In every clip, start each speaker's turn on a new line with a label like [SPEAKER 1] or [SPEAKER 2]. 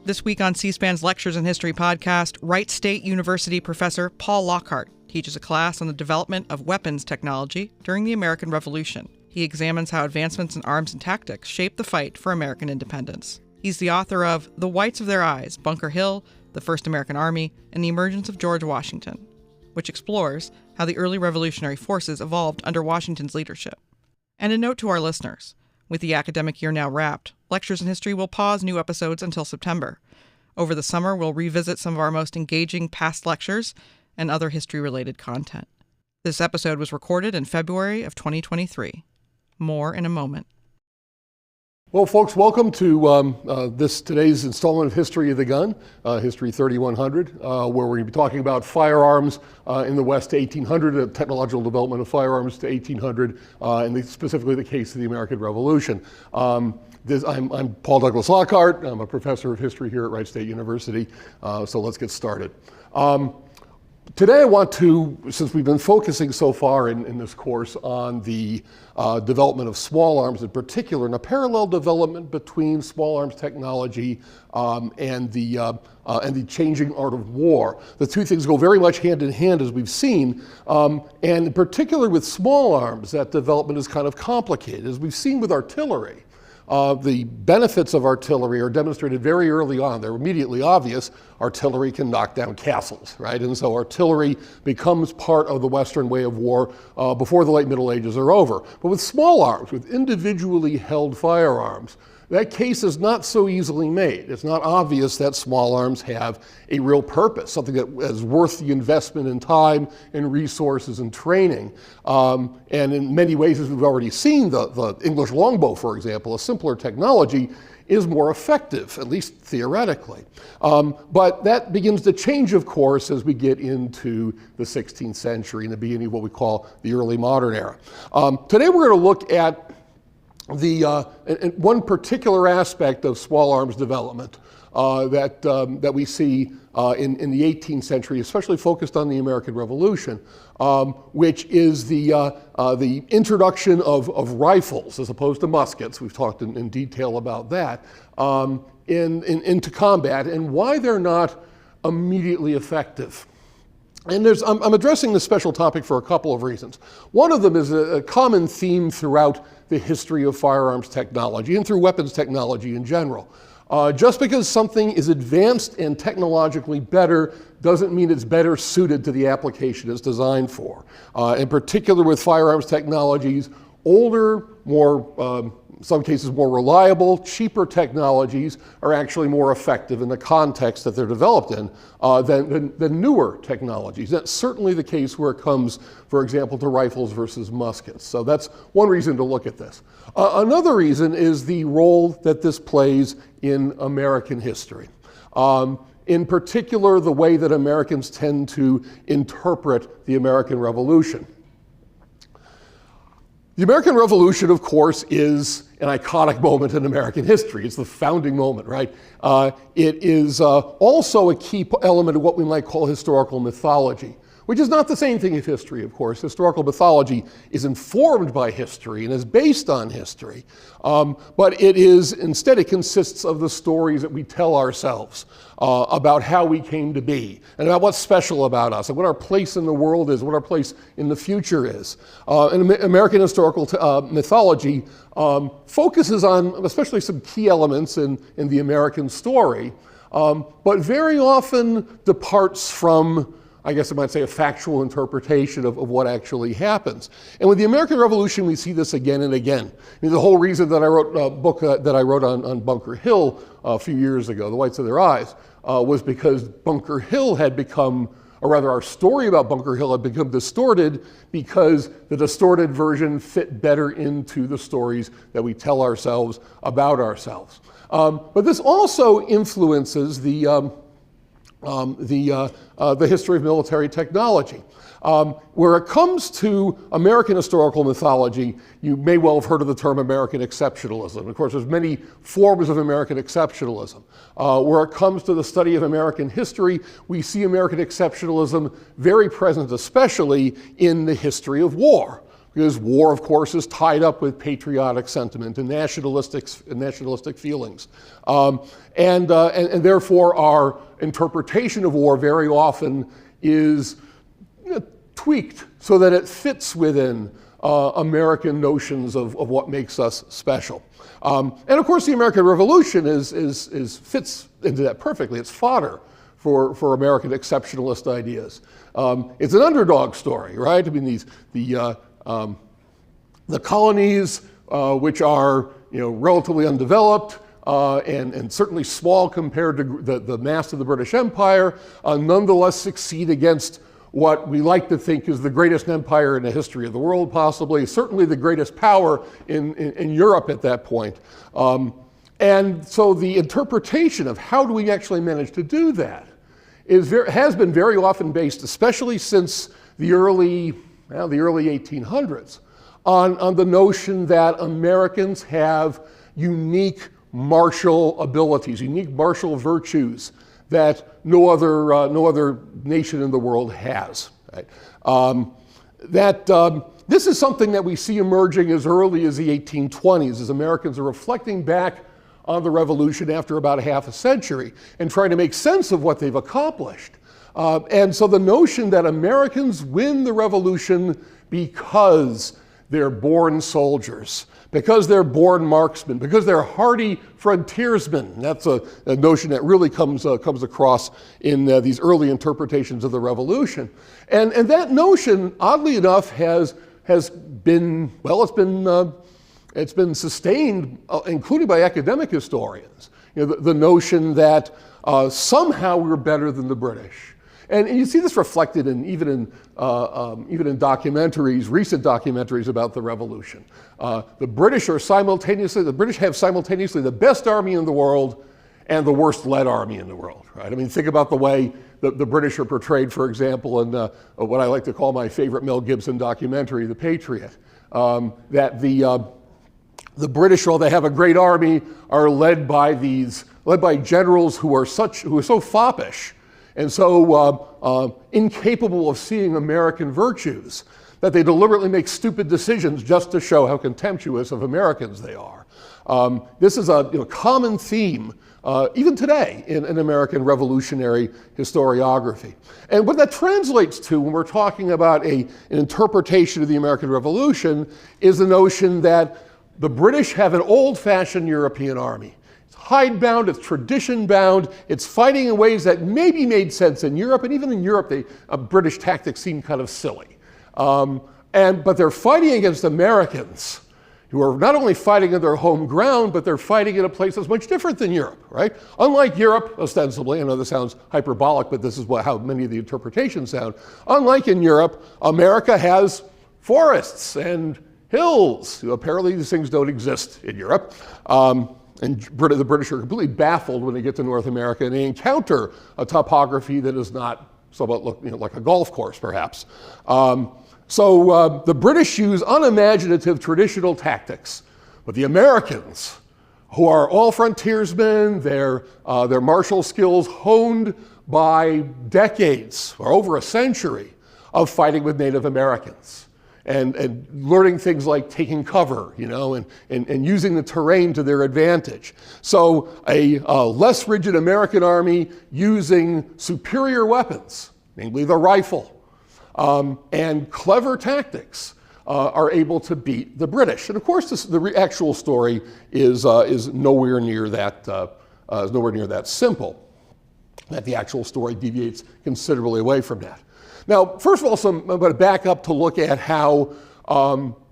[SPEAKER 1] This week on C-SPAN's Lectures in History podcast, Wright State University professor Paul Lockhart teaches a class on the development of weapons technology during the American Revolution. He examines how advancements in arms and tactics shaped the fight for American independence. He's the author of The Whites of Their Eyes, Bunker Hill, the First American Army, and the Emergence of George Washington, which explores how the early revolutionary forces evolved under Washington's leadership. And a note to our listeners, with the academic year now wrapped, Lectures in History will pause new episodes until September. Over the summer, we'll revisit some of our most engaging past lectures and other history-related content. This episode was recorded in February of 2023. More in a moment.
[SPEAKER 2] Well, folks, welcome to today's installment of History of the Gun, History 3100, where we're going to be talking about firearms in the West to 1800, the technological development of firearms to 1800, and specifically the case of the American Revolution. I'm Paul Douglas Lockhart. I'm a professor of history here at Wright State University, so let's get started. Today I want to, since we've been focusing so far in this course on the development of small arms in particular, and a parallel development between small arms technology and the changing art of war. The two things go very much hand in hand, as we've seen, and in particular with small arms, that development is kind of complicated. As we've seen with artillery, the benefits of artillery are demonstrated very early on. They're immediately obvious. Artillery can knock down castles, right? And so artillery becomes part of the Western way of war before the late Middle Ages are over. But with small arms, with individually held firearms, that case is not so easily made. It's not obvious that small arms have a real purpose, something that is worth the investment in time and resources and training. And in many ways, as we've already seen, the English longbow, for example, a simpler technology, is more effective, at least theoretically. But that begins to change, of course, as we get into the 16th century and the beginning of what we call the early modern era. Today we're going to look at one particular aspect of small arms development that we see in the 18th century, especially focused on the American Revolution, which is the introduction of rifles as opposed to muskets. We've talked in detail about that into combat and why they're not immediately effective. And I'm addressing this special topic for a couple of reasons. One of them is a common theme throughout the history of firearms technology and through weapons technology in general. Just because something is advanced and technologically better doesn't mean it's better suited to the application it's designed for. In particular with firearms technologies, older, more some cases more reliable, cheaper technologies are actually more effective in the context that they're developed in than newer technologies. That's certainly the case where it comes, for example, to rifles versus muskets. So that's one reason to look at this. Another reason is the role that this plays in American history. In particular, the way that Americans tend to interpret the American Revolution. The American Revolution, of course, is an iconic moment in American history. It's the founding moment, right? It is also a key element of what we might call historical mythology, which is not the same thing as history, of course. Historical mythology is informed by history and is based on history, but instead it consists of the stories that we tell ourselves about how we came to be and about what's special about us and what our place in the world is, what our place in the future is. And American historical mythology focuses on especially some key elements in the American story, but very often departs from, I guess I might say, a factual interpretation of what actually happens. And with the American Revolution, we see this again and again. The whole reason that I wrote a book that I wrote on Bunker Hill a few years ago, The Whites of Their Eyes, was because Bunker Hill had become, or rather our story about Bunker Hill had become distorted because the distorted version fit better into the stories that we tell ourselves about ourselves. But this also influences the history of military technology. Where it comes to American historical mythology, you may well have heard of the term American exceptionalism. Of course, there's many forms of American exceptionalism. Where it comes to the study of American history, we see American exceptionalism very present, especially in the history of war. because war, of course, is tied up with patriotic sentiment and nationalistic feelings. And therefore, our interpretation of war very often is tweaked so that it fits within American notions of what makes us special. And of course, the American Revolution fits into that perfectly. It's fodder for American exceptionalist ideas. It's an underdog story, right? I mean, the colonies, which are relatively undeveloped and certainly small compared to the mass of the British Empire, nonetheless succeed against what we like to think is the greatest empire in the history of the world, possibly, certainly the greatest power in Europe at that point. And so the interpretation of how do we actually manage to do that has been very often based, especially since the early 1800s, on the notion that Americans have unique martial abilities, unique martial virtues that no other nation in the world has. Right? This is something that we see emerging as early as the 1820s, as Americans are reflecting back on the Revolution after about a half a century and trying to make sense of what they've accomplished. And so the notion that Americans win the Revolution because they're born soldiers, because they're born marksmen, because they're hardy frontiersmen. That's a notion that really comes across in these early interpretations of the Revolution. And that notion, oddly enough, has been, well, it's been sustained, including by academic historians. The notion that somehow we're better than the British. And you see this reflected even in documentaries, recent documentaries about the Revolution. The British have simultaneously the best army in the world and the worst led army in the world, right? I mean, think about the way the British are portrayed, for example, in what I like to call my favorite Mel Gibson documentary, The Patriot. That the British, while they have a great army, are led by generals who are so foppish and so incapable of seeing American virtues that they deliberately make stupid decisions just to show how contemptuous of Americans they are. This is a common theme even today in American revolutionary historiography. And what that translates to when we're talking about an interpretation of the American Revolution is the notion that the British have an old-fashioned European army. Hidebound, it's tradition-bound, it's fighting in ways that maybe made sense in Europe, and even in Europe, British tactics seem kind of silly. But they're fighting against Americans who are not only fighting on their home ground, but they're fighting in a place that's much different than Europe, right? Unlike Europe, ostensibly, I know this sounds hyperbolic, but this is how many of the interpretations sound. Unlike in Europe, America has forests and hills. Apparently these things don't exist in Europe. And the British are completely baffled when they get to North America and they encounter a topography that is not somewhat like a golf course, perhaps. So the British use unimaginative traditional tactics, but the Americans, who are all frontiersmen, their martial skills honed by decades or over a century of fighting with Native Americans. And learning things like taking cover, and using the terrain to their advantage. So a less rigid American army using superior weapons, namely the rifle, and clever tactics are able to beat the British. And of course, the actual story is nowhere near that simple. That the actual story deviates considerably away from that. Now, first of all, I'm going to back up to look at how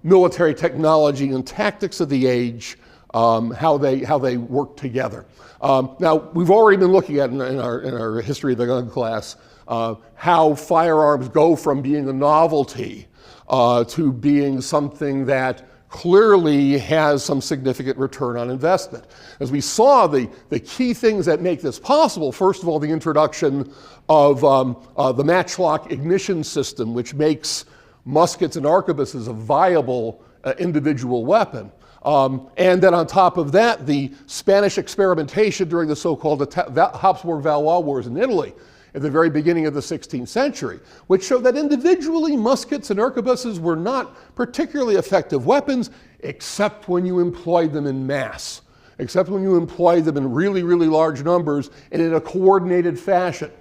[SPEAKER 2] military technology and tactics of the age, how they work together. Now, we've already been looking at in our history of the gun class how firearms go from being a novelty to being something that clearly has some significant return on investment. As we saw, the key things that make this possible, first of all, the introduction of the matchlock ignition system, which makes muskets and arquebuses a viable individual weapon. And then on top of that, the Spanish experimentation during the so-called Habsburg-Valois Wars in Italy at the very beginning of the 16th century, which showed that individually muskets and arquebuses were not particularly effective weapons, except when you employed them in mass, except when you employed them in really, really large numbers and in a coordinated fashion.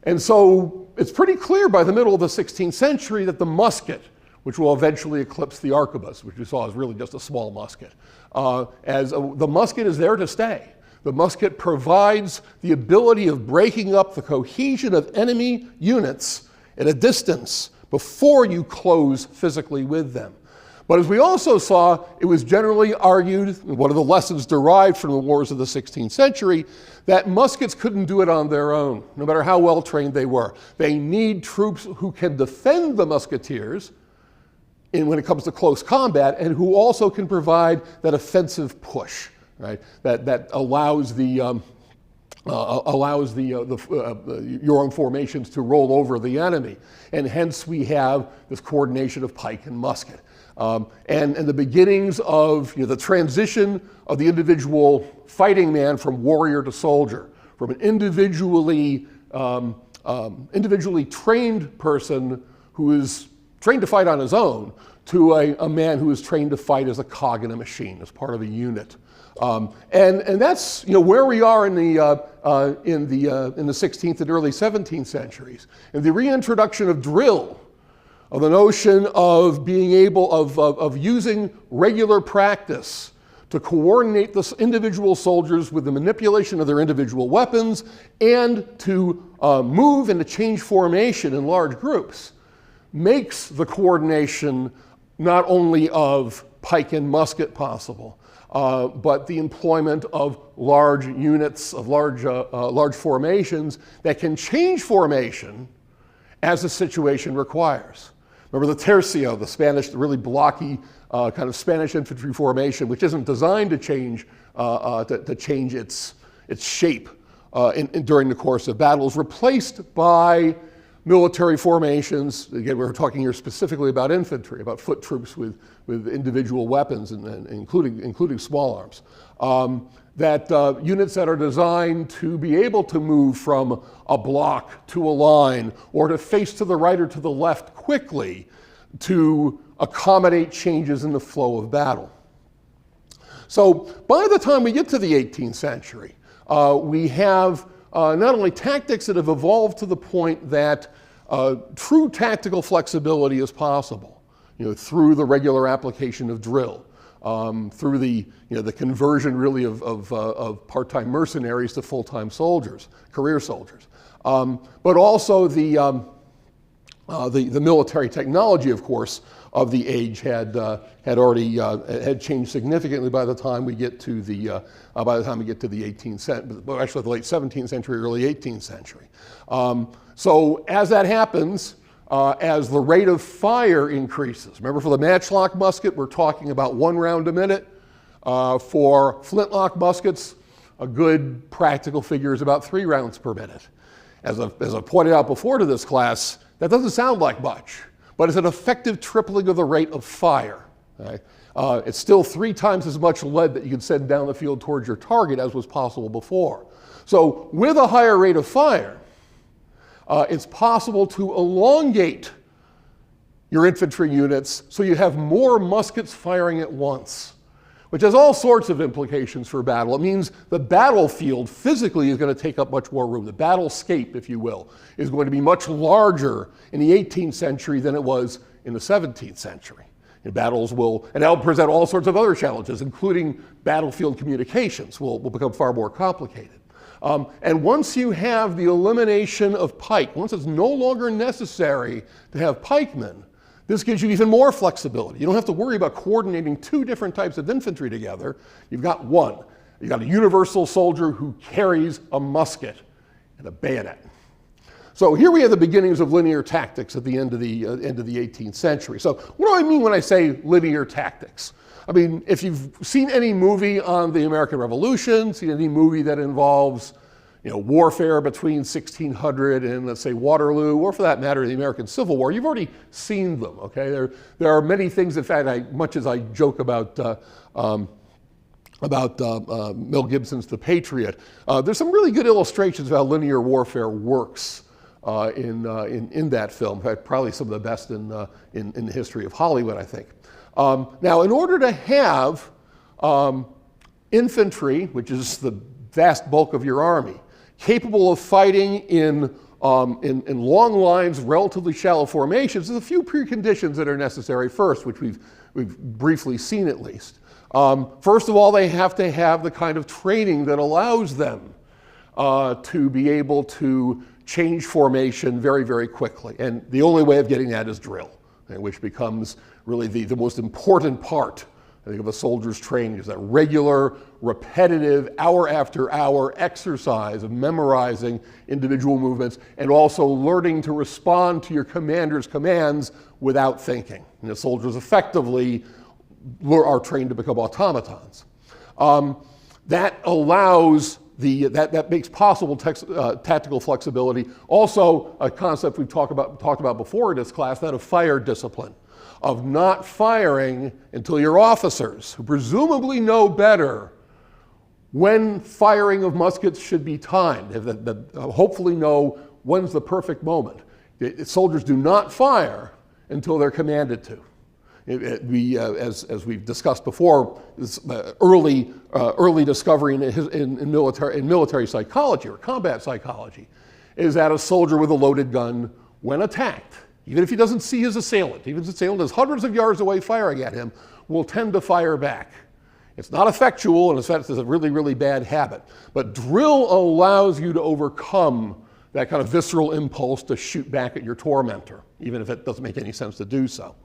[SPEAKER 2] And so it's pretty clear by the middle of the 16th century that the musket, which will eventually eclipse the arquebus, which we saw is really just a small musket, the musket is there to stay. The musket provides the ability of breaking up the cohesion of enemy units at a distance before you close physically with them. But as we also saw, it was generally argued, one of the lessons derived from the wars of the 16th century, that muskets couldn't do it on their own, no matter how well trained they were. They need troops who can defend the musketeers when it comes to close combat, and who also can provide that offensive push, right? That allows your own formations to roll over the enemy, and hence we have this coordination of pike and musket. And the beginnings of the transition of the individual fighting man from warrior to soldier, from an individually trained person who is trained to fight on his own to a man who is trained to fight as a cog in a machine, as part of a unit. And that's where we are in the 16th and early 17th centuries. And the reintroduction of drill, of the notion of being able of using regular practice to coordinate the individual soldiers with the manipulation of their individual weapons, and to move and to change formation in large groups, makes the coordination not only of pike and musket possible, but the employment of large units, of large formations that can change formation as the situation requires. Remember the tercio, the Spanish, the really blocky kind of Spanish infantry formation, which isn't designed to change its shape during the course of battles, replaced by military formations. Again, we're talking here specifically about infantry, about foot troops with individual weapons, and including small arms. Units that are designed to be able to move from a block to a line, or to face to the right or to the left quickly to accommodate changes in the flow of battle. So by the time we get to the 18th century, we have not only tactics that have evolved to the point that true tactical flexibility is possible, through the regular application of drill, through the conversion really of part-time mercenaries to full-time soldiers, career soldiers, but also the military technology, of course, of the age had already changed significantly by the time we get to the 18th century, well, actually the late 17th century, early 18th century. So as that happens, as the rate of fire increases, remember for the matchlock musket, we're talking about 1 round a minute. For flintlock muskets, a good practical figure is about 3 rounds per minute. As I pointed out before to this class, that doesn't sound like much, but it's an effective tripling of the rate of fire. Right? It's still 3 times as much lead that you can send down the field towards your target as was possible before. So with a higher rate of fire, it's possible to elongate your infantry units so you have more muskets firing at once, which has all sorts of implications for battle. It means the battlefield physically is going to take up much more room. The battlescape, if you will, is going to be much larger in the 18th century than it was in the 17th century. And battles will, and that'll present all sorts of other challenges, including battlefield communications will become far more complicated. And once you have the elimination of pike, once it's no longer necessary to have pikemen, this gives you even more flexibility. You don't have to worry about coordinating 2 different types of infantry together. You've got one. You've got a universal soldier who carries a musket and a bayonet. So here we have the beginnings of linear tactics at the end of the 18th century. So what do I mean when I say linear tactics? I mean, if you've seen any movie on the American Revolution, seen any movie that involves warfare between 1600 and, let's say, Waterloo, or for that matter, the American Civil War, you've already seen them, okay? There are many things, in fact, much as I joke about Mel Gibson's The Patriot. There's some really good illustrations of how linear warfare works in that film. In fact, probably some of the best in the history of Hollywood, I think. Now, in order to have infantry, which is the vast bulk of your army, capable of fighting in long lines, relatively shallow formations, there's a few preconditions that are necessary first, which we've briefly seen at least. First of all, they have to have the kind of training that allows them to be able to change formation very, very quickly. And the only way of getting that is drill, which becomes really the most important part, I think, of a soldier's training, is that regular, repetitive, hour after hour exercise of memorizing individual movements and also learning to respond to your commander's commands without thinking. And the soldiers effectively are trained to become automatons. That allows that makes possible tactical flexibility. Also, a concept we've talked about before in this class, that of fire discipline, of not firing until your officers, who presumably know better when firing of muskets should be timed, that hopefully know when's the perfect moment. Soldiers do not fire until they're commanded to. As we've discussed before, this early discovery in military psychology or combat psychology is that a soldier with a loaded gun, when attacked, even if he doesn't see his assailant, even if his assailant is hundreds of yards away firing at him, will tend to fire back. It's not effectual, and in fact, it's a really, really bad habit. But drill allows you to overcome that kind of visceral impulse to shoot back at your tormentor, even if it doesn't make any sense to do so.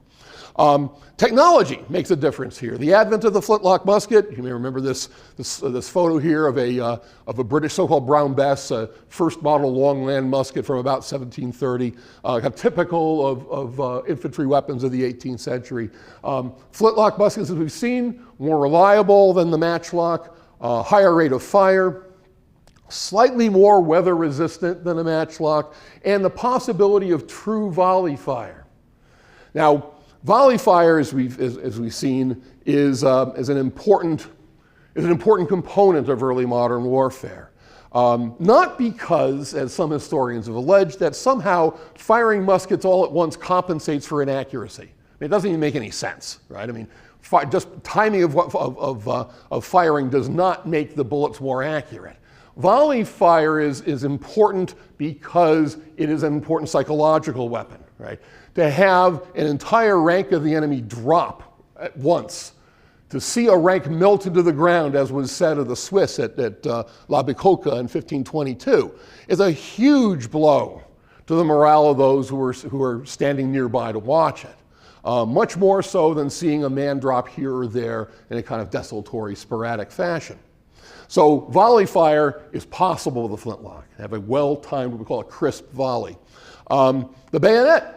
[SPEAKER 2] Technology makes a difference here. The advent of the flintlock musket, you may remember this photo here of a British so-called Brown Bess, first model longland musket from about 1730, typical of infantry weapons of the 18th century. Flintlock muskets, as we've seen, more reliable than the matchlock, higher rate of fire, slightly more weather resistant than a matchlock, and the possibility of true volley fire. Now, volley fire, as we've seen, is an important component of early modern warfare. Not because, as some historians have alleged, that somehow firing muskets all at once compensates for inaccuracy. I mean, it doesn't even make any sense, right? I mean, just timing of firing does not make the bullets more accurate. Volley fire is important because it is an important psychological weapon, right? To have an entire rank of the enemy drop at once, to see a rank melt into the ground, as was said of the Swiss at La Bicocca in 1522, is a huge blow to the morale of those who are standing nearby to watch it. Much more so than seeing a man drop here or there in a kind of desultory, sporadic fashion. So volley fire is possible with a flintlock. Have a well-timed, what we call a crisp volley. The bayonet,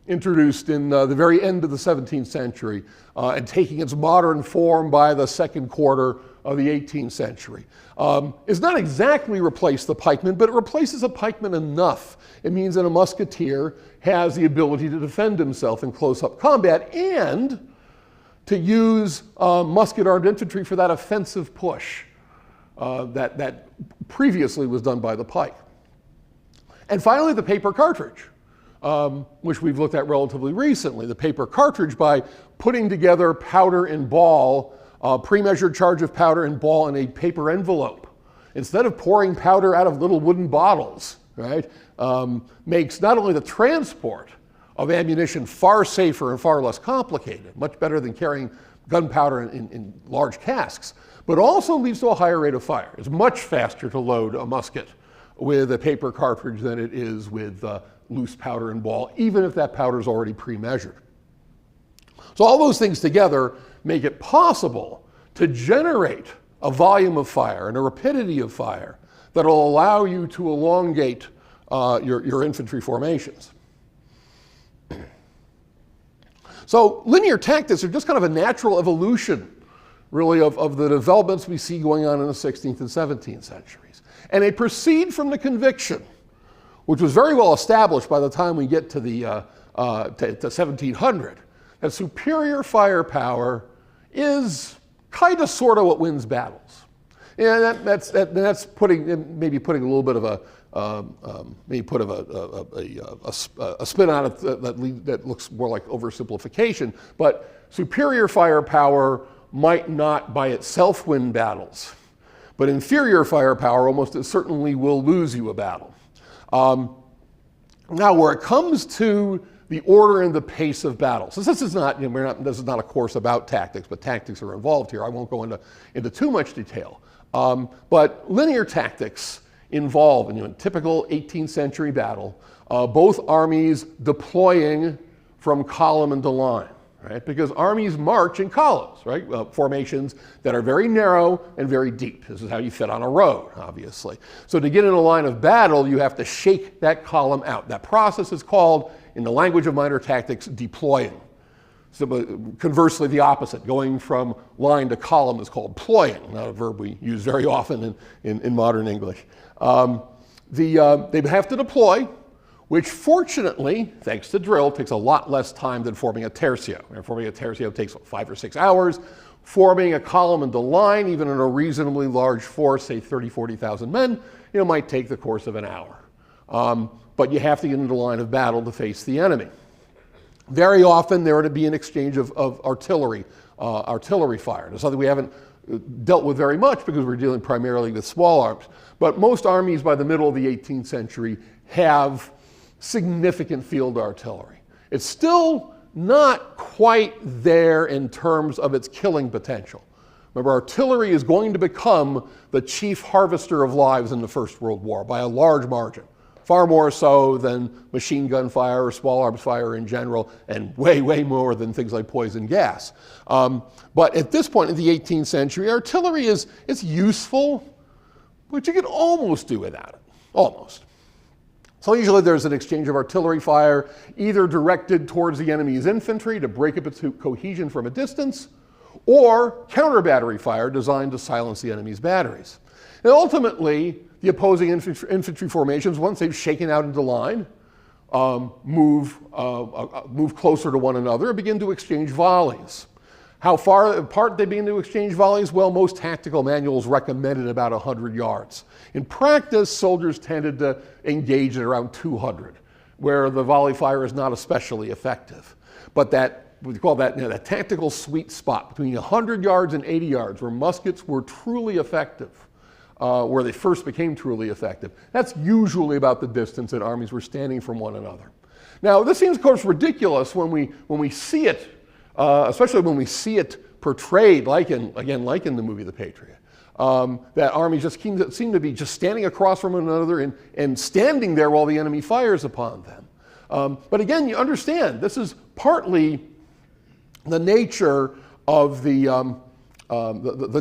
[SPEAKER 2] introduced in the very end of the 17th century and taking its modern form by the second quarter of the 18th century, is not exactly replaced the pikeman, but it replaces a pikeman enough. It means that a musketeer has the ability to defend himself in close-up combat and to use musket-armed infantry for that offensive push that previously was done by the pike. And finally, the paper cartridge, which we've looked at relatively recently. The paper cartridge, by putting together powder and ball, pre-measured charge of powder and ball in a paper envelope, instead of pouring powder out of little wooden bottles, right, makes not only the transport of ammunition far safer and far less complicated, much better than carrying gunpowder in large casks, but also leads to a higher rate of fire. It's much faster to load a musket with a paper cartridge than it is with loose powder and ball, even if that powder is already pre-measured. So all those things together make it possible to generate a volume of fire and a rapidity of fire that will allow you to elongate your infantry formations. So linear tactics are just kind of a natural evolution, really, of the developments we see going on in the 16th and 17th centuries. And they proceed from the conviction, which was very well established by the time we get to the to 1700, that superior firepower is kind of sort of what wins battles. And that's putting maybe putting a little bit of a spin on it that looks more like oversimplification. But superior firepower might not by itself win battles, but inferior firepower almost certainly will lose you a battle. Now, where it comes to the order and the pace of battle, so this is not, this is not a course about tactics, but tactics are involved here. I won't go into too much detail. But linear tactics involve, in a typical 18th century battle, both armies deploying from column into line, right? Because armies march in columns, right? Formations that are very narrow and very deep. This is how you fit on a road, obviously. So to get in a line of battle, you have to shake that column out. That process is called, in the language of minor tactics, deploying. So, conversely, the opposite, going from line to column, is called ploying, not a verb we use very often in modern English. They have to deploy, which fortunately, thanks to drill, takes a lot less time than forming a tercio. Forming a tercio takes 5 or 6 hours. Forming a column into line, even in a reasonably large force, say 30,000, 40,000 men, might take the course of an hour. But you have to get into line of battle to face the enemy. Very often there would be an exchange of artillery fire. It's something we haven't dealt with very much because we're dealing primarily with small arms. But most armies by the middle of the 18th century have significant field artillery. It's still not quite there in terms of its killing potential. Remember, artillery is going to become the chief harvester of lives in the First World War by a large margin. Far more so than machine gun fire or small arms fire in general, and way, way more than things like poison gas. But at this point in the 18th century, artillery is useful, but you can almost do without it, almost. So usually there's an exchange of artillery fire, either directed towards the enemy's infantry to break up its cohesion from a distance, or counter battery fire designed to silence the enemy's batteries. And ultimately, the opposing infantry formations, once they've shaken out into line, move closer to one another and begin to exchange volleys. How far apart they begin to exchange volleys? Well, most tactical manuals recommended about 100 yards. In practice, soldiers tended to engage at around 200, where the volley fire is not especially effective. But we call that that tactical sweet spot between 100 yards and 80 yards, where muskets were truly effective. Where they first became truly effective. That's usually about the distance that armies were standing from one another. Now, this seems, of course, ridiculous when we see it, especially when we see it portrayed, like in the movie The Patriot, that armies just seem to be just standing across from one another and standing there while the enemy fires upon them. But again, you understand, this is partly the nature of the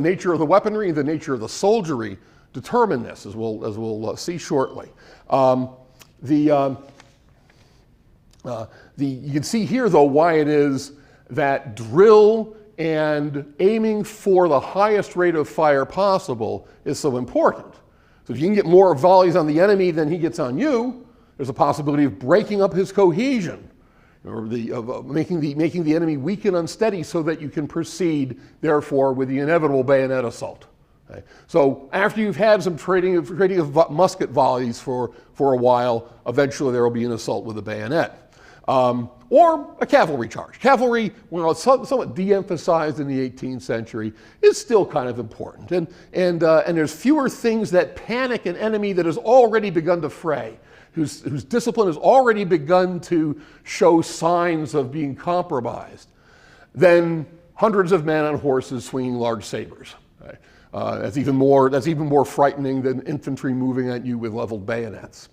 [SPEAKER 2] nature of the weaponry and the nature of the soldiery determine this, as we'll see shortly. You can see here, though, why it is that drill and aiming for the highest rate of fire possible is so important. So if you can get more volleys on the enemy than he gets on you, there's a possibility of breaking up his cohesion, or making the enemy weak and unsteady so that you can proceed, therefore, with the inevitable bayonet assault. Okay? So after you've had some trading of musket volleys for a while, eventually there will be an assault with a bayonet. Or a cavalry charge. Cavalry, when it's somewhat de-emphasized in the 18th century, is still kind of important. And there's fewer things that panic an enemy that has already begun to fray, whose discipline has already begun to show signs of being compromised, than hundreds of men on horses swinging large sabers. Right? That's even more frightening than infantry moving at you with leveled bayonets.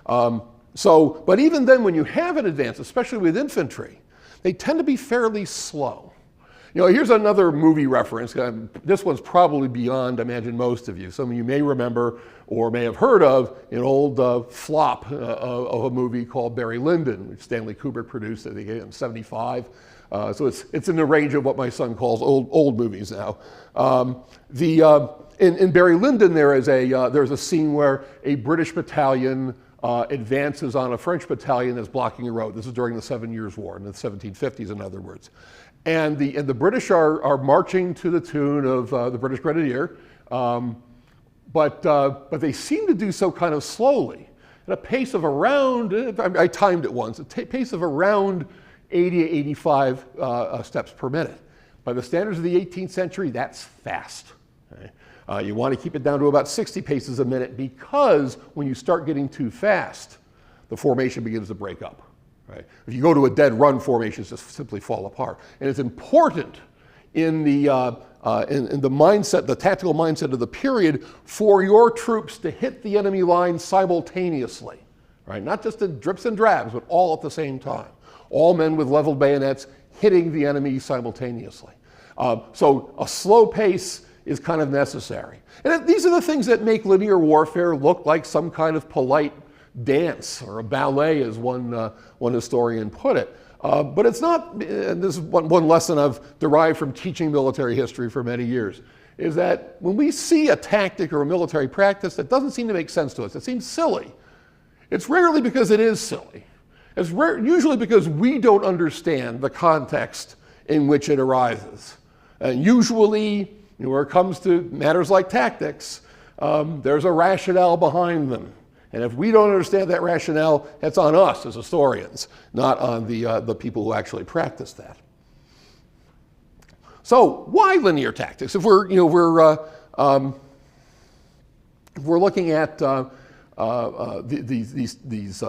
[SPEAKER 2] But even then, when you have an advance, especially with infantry, they tend to be fairly slow. Here's another movie reference. This one's probably beyond, I imagine, most of you. Some of you may remember or may have heard of an old flop of a movie called Barry Lyndon, which Stanley Kubrick produced, I think, in 1975. So it's in the range of what my son calls old movies now. In Barry Lyndon, there's a scene where a British battalion advances on a French battalion that's blocking a road. This is during the 7 Years' War, in the 1750s, in other words. And the British are marching to the tune of the British Grenadier, but they seem to do so kind of slowly, at a pace of around, I timed it once, a pace of around 80 to 85 steps per minute. By the standards of the 18th century, that's fast. Okay? You want to keep it down to about 60 paces a minute, because when you start getting too fast, the formation begins to break up. Right? If you go to a dead run, formations just simply fall apart. And it's important in the mindset, the tactical mindset of the period, for your troops to hit the enemy line simultaneously. Right? Not just in drips and drabs, but all at the same time. All men with leveled bayonets hitting the enemy simultaneously. So a slow pace is kind of necessary. And these are the things that make linear warfare look like some kind of polite dance or a ballet, as one historian put it. But it's not, and this is one lesson I've derived from teaching military history for many years, is that when we see a tactic or a military practice that doesn't seem to make sense to us, it seems silly, it's rarely because it is silly. It's usually because we don't understand the context in which it arises. And usually, where it comes to matters like tactics, there's a rationale behind them. And if we don't understand that rationale, it's on us as historians, not on the people who actually practice that. So why linear tactics? If we're looking at these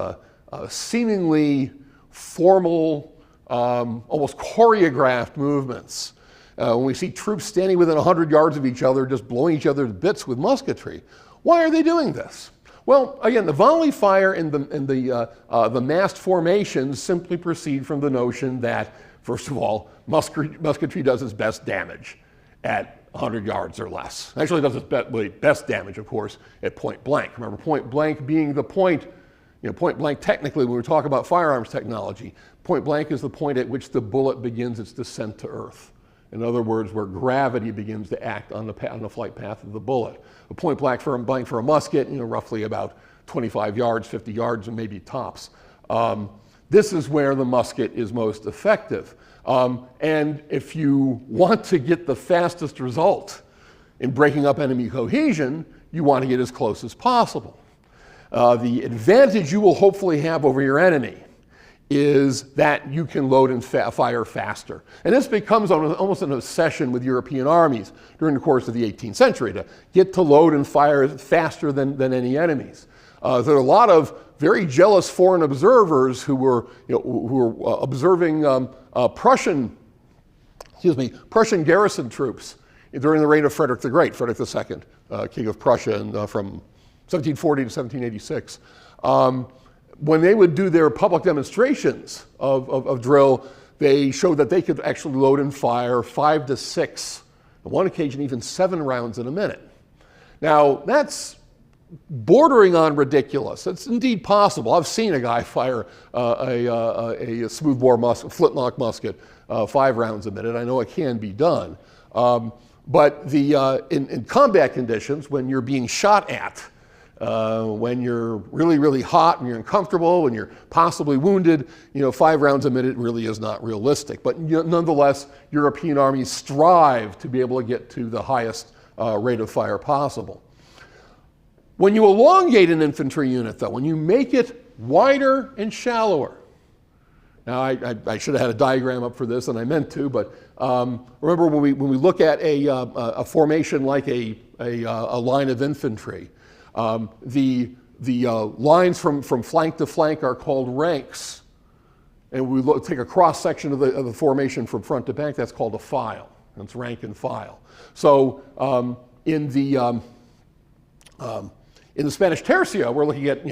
[SPEAKER 2] seemingly formal, almost choreographed movements, when we see troops standing within 100 yards of each other, just blowing each other to bits with musketry, why are they doing this? Well, again, the volley fire and the massed formations simply proceed from the notion that, first of all, musketry does its best damage at 100 yards or less. Actually, it does its best damage, of course, at point blank. Remember, point blank being the point, point blank technically, when we talk about firearms technology, point blank is the point at which the bullet begins its descent to earth. In other words, where gravity begins to act on the flight path of the bullet. A point blank for a musket, roughly about 25 yards, 50 yards, and maybe tops. This is where the musket is most effective. And if you want to get the fastest result in breaking up enemy cohesion, you want to get as close as possible. The advantage you will hopefully have over your enemy is that you can load and fire faster. And this becomes almost an obsession with European armies during the course of the 18th century, to get to load and fire faster than any enemies. There are a lot of very jealous foreign observers who were observing Prussian garrison troops during the reign of Frederick the Great, Frederick II, King of Prussia, from 1740 to 1786. When they would do their public demonstrations of drill, they showed that they could actually load and fire 5 to 6, on one occasion even 7 rounds in a minute. Now, that's bordering on ridiculous. It's indeed possible. I've seen a guy fire a smoothbore flintlock musket 5 rounds a minute. I know it can be done. But in combat conditions, when you're being shot at, when you're really, really hot and you're uncomfortable and you're possibly wounded, 5 rounds a minute really is not realistic. But nonetheless, European armies strive to be able to get to the highest rate of fire possible. When you elongate an infantry unit, though, when you make it wider and shallower, now I should have had a diagram up for this, and I meant to, but remember when we look at a formation like a line of infantry, the lines from flank to flank are called ranks. And we take a cross section of the formation from front to back, that's called a file. That's rank and file. So in the Spanish tercio, we're looking at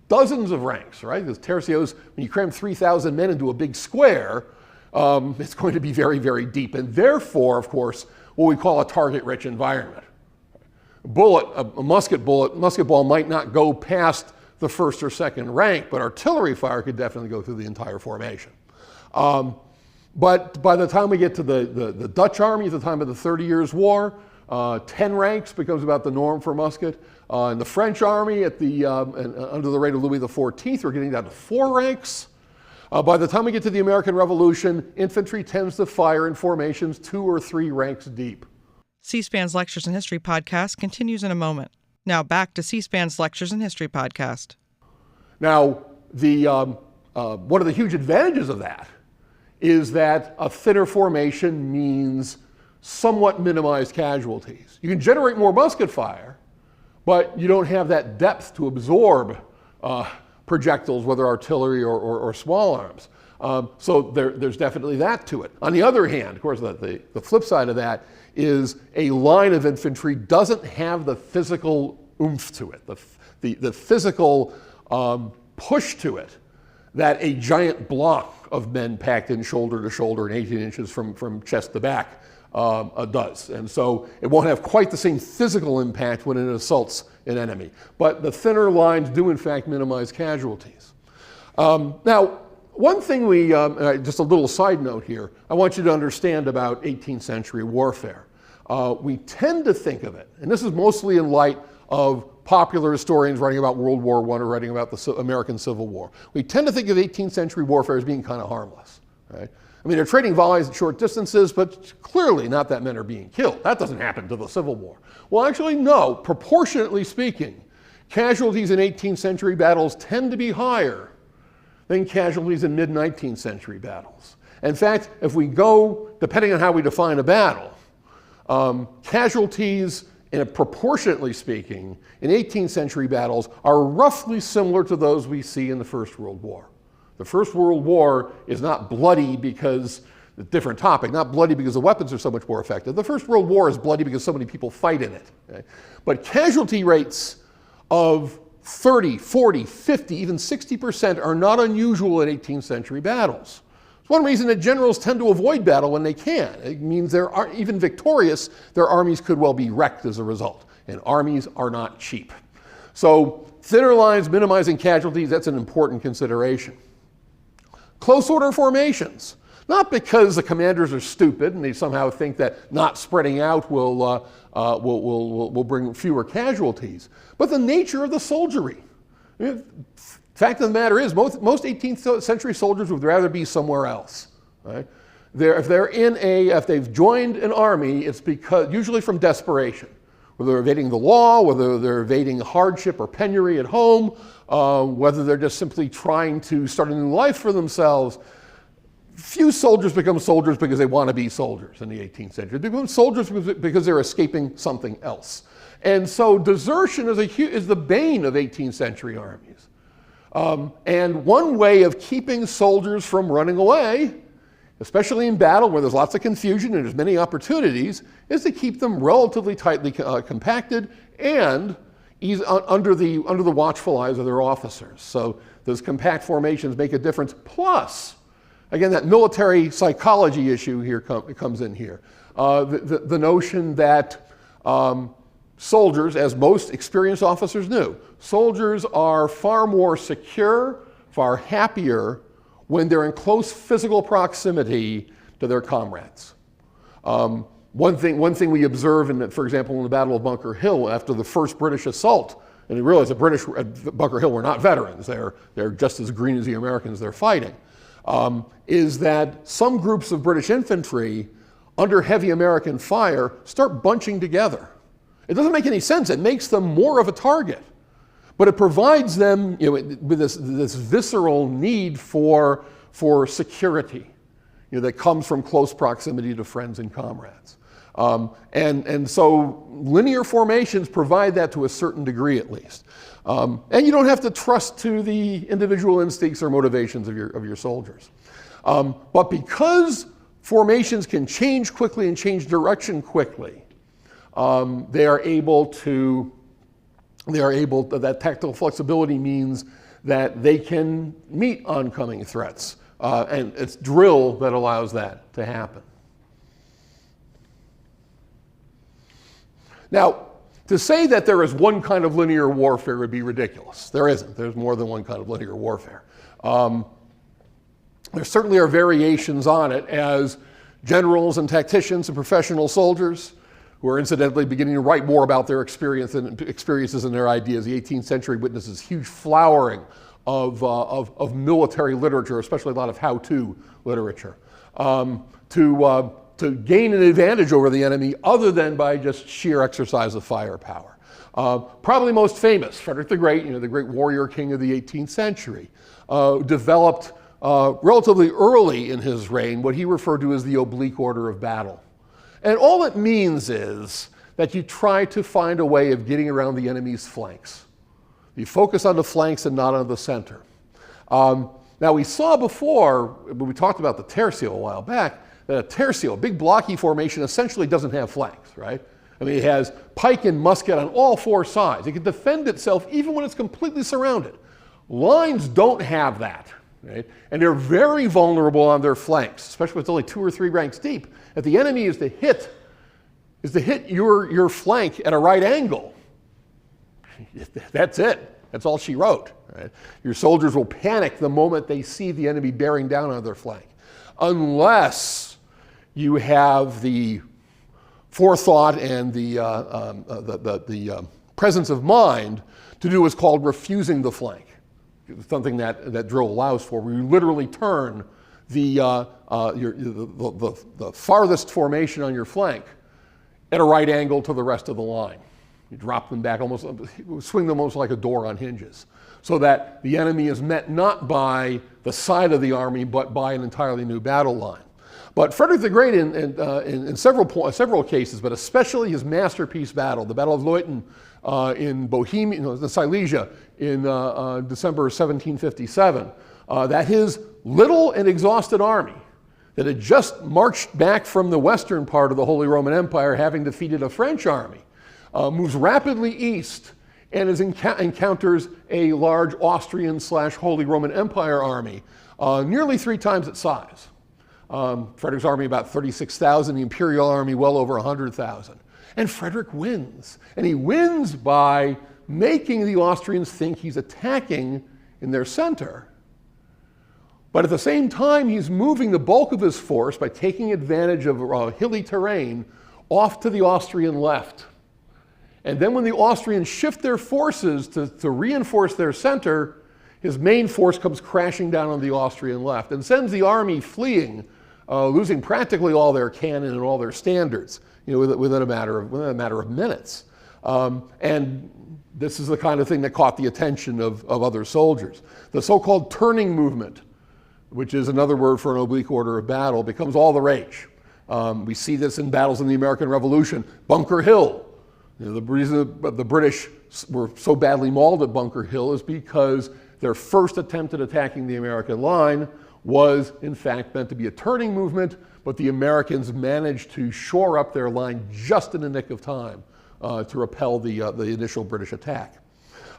[SPEAKER 2] dozens of ranks, right? Because tercios, when you cram 3,000 men into a big square, it's going to be very, very deep, and therefore, of course, what we call a target-rich environment. A musket ball might not go past the first or second rank, but artillery fire could definitely go through the entire formation. But by the time we get to the Dutch army at the time of the 30 Years' War, 10 ranks becomes about the norm for musket. In the French army under the reign of Louis XIV, we're getting down to 4 ranks. By the time we get to the American Revolution, infantry tends to fire in formations 2 or 3 ranks deep.
[SPEAKER 1] C-SPAN's Lectures in History podcast continues in a moment. Now back to C-SPAN's Lectures in History podcast.
[SPEAKER 2] Now, one of the huge advantages of that is that a thinner formation means somewhat minimized casualties. You can generate more musket fire, but you don't have that depth to absorb projectiles, whether artillery or small arms. So there's definitely that to it. On the other hand, of course, the flip side of that is a line of infantry doesn't have the physical oomph to it, the physical push to it that a giant block of men packed in shoulder to shoulder and 18 inches from chest to back does. And so it won't have quite the same physical impact when it assaults an enemy. But the thinner lines do in fact minimize casualties. Now, one thing just a little side note here, I want you to understand about 18th century warfare. We tend to think of it, and this is mostly in light of popular historians writing about World War I or writing about the American Civil War. We tend to think of 18th century warfare as being kind of harmless, right? I mean, they're trading volleys at short distances, but clearly not that many are being killed. That doesn't happen to the Civil War. Well, actually, no. Proportionately speaking, casualties in 18th century battles tend to be higher than casualties in mid-19th century battles. In fact, if we go, depending on how we define a battle, casualties, proportionately speaking, in 18th century battles are roughly similar to those we see in the First World War. The First World War is not bloody because, a different topic, not bloody because the weapons are so much more effective. The First World War is bloody because so many people fight in it. Okay? But casualty rates of 30, 40, 50, even 60% are not unusual in 18th century battles. It's one reason that generals tend to avoid battle when they can. It means even victorious, their armies could well be wrecked as a result. And armies are not cheap. So thinner lines minimizing casualties, that's an important consideration. Close order formations, not because the commanders are stupid and they somehow think that not spreading out will bring fewer casualties, but the nature of the soldiery. I mean, fact of the matter is, most 18th century soldiers would rather be somewhere else. Right? If they've joined an army, it's because usually from desperation. Whether they're evading the law, whether they're evading hardship or penury at home, whether they're just simply trying to start a new life for themselves. Few soldiers become soldiers because they want to be soldiers in the 18th century. They become soldiers because they're escaping something else. And so desertion is the bane of 18th century armies. And one way of keeping soldiers from running away, especially in battle where there's lots of confusion and there's many opportunities, is to keep them relatively tightly compacted and under the watchful eyes of their officers. So those compact formations make a difference. Plus, again, that military psychology issue here comes in here. The notion that soldiers, as most experienced officers knew, soldiers are far more secure, far happier when they're in close physical proximity to their comrades. One thing we observe, for example, in the Battle of Bunker Hill after the first British assault, and you realize the British at Bunker Hill were not veterans, they're just as green as the Americans they're fighting, is that some groups of British infantry under heavy American fire start bunching together. It doesn't make any sense. It makes them more of a target. But it provides them with this visceral need for security that comes from close proximity to friends and comrades. And so linear formations provide that to a certain degree at least. And you don't have to trust to the individual instincts or motivations of your soldiers. But because formations can change quickly and change direction quickly, that tactical flexibility means that they can meet oncoming threats. And it's drill that allows that to happen. Now, to say that there is one kind of linear warfare would be ridiculous. There isn't. There's more than one kind of linear warfare. There certainly are variations on it as generals and tacticians and professional soldiers, who are incidentally beginning to write more about their experiences and their ideas. The 18th century witnesses huge flowering of military literature, especially a lot of how-to literature, to gain an advantage over the enemy other than by just sheer exercise of firepower. Probably most famous, Frederick the Great, the great warrior king of the 18th century, developed relatively early in his reign what he referred to as the oblique order of battle. And all it means is that you try to find a way of getting around the enemy's flanks. You focus on the flanks and not on the center. Now we saw before, when we talked about the tercio a while back, that a tercio, a big blocky formation, essentially doesn't have flanks, right? I mean, it has pike and musket on all four sides. It can defend itself even when it's completely surrounded. Lines don't have that, right? And they're very vulnerable on their flanks, especially when it's only 2 or 3 ranks deep. If the enemy is to hit your flank at a right angle, that's it. That's all she wrote. Right? Your soldiers will panic the moment they see the enemy bearing down on their flank, unless you have the forethought and the presence of mind to do what's called refusing the flank. It's something that drill allows for, where you literally turn the farthest formation on your flank at a right angle to the rest of the line. You drop them back, swing them almost like a door on hinges, so that the enemy is met not by the side of the army, but by an entirely new battle line. But Frederick the Great, in several cases, but especially his masterpiece battle, the Battle of Dayton in Bohemia, in Silesia, in December 1757, that his little and exhausted army that had just marched back from the western part of the Holy Roman Empire, having defeated a French army, moves rapidly east and encounters a large Austrian/Holy Roman Empire army, nearly 3 times its size. Frederick's army about 36,000, the imperial army well over 100,000. And Frederick wins. And he wins by making the Austrians think he's attacking in their center. But at the same time, he's moving the bulk of his force by taking advantage of hilly terrain off to the Austrian left. And then when the Austrians shift their forces to reinforce their center, his main force comes crashing down on the Austrian left and sends the army fleeing, losing practically all their cannon and all their standards, within a matter of minutes. And this is the kind of thing that caught the attention of other soldiers. The so-called turning movement, which is another word for an oblique order of battle, becomes all the rage. We see this in battles in the American Revolution. Bunker Hill. The reason the British were so badly mauled at Bunker Hill is because their first attempt at attacking the American line was, in fact, meant to be a turning movement, but the Americans managed to shore up their line just in the nick of time to repel the initial British attack.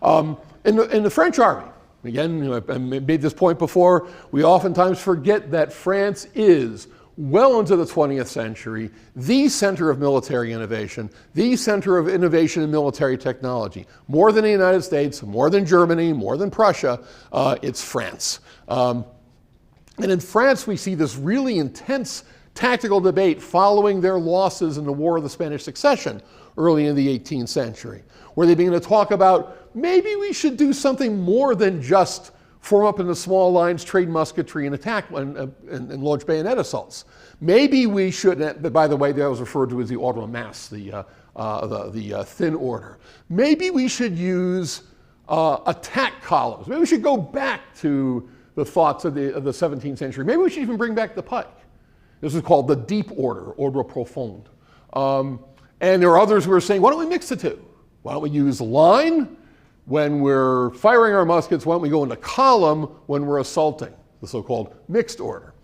[SPEAKER 2] In the French army, again, I made this point before, we oftentimes forget that France is, well into the 20th century, the center of military innovation, the center of innovation in military technology. More than the United States, more than Germany, more than Prussia, it's France. And in France, we see this really intense tactical debate following their losses in the War of the Spanish Succession early in the 18th century, where they begin to talk about maybe we should do something more than just form up into small lines, trade musketry, and attack and launch bayonet assaults. Maybe we should, by the way, that was referred to as the ordre de masse, the thin order. Maybe we should use attack columns. Maybe we should go back to the thoughts of the 17th century. Maybe we should even bring back the pike. This is called the deep order, ordre profond. And there are others who are saying, why don't we mix the two? Why don't we use line when we're firing our muskets? Why don't we go into column when we're assaulting, the so-called mixed order?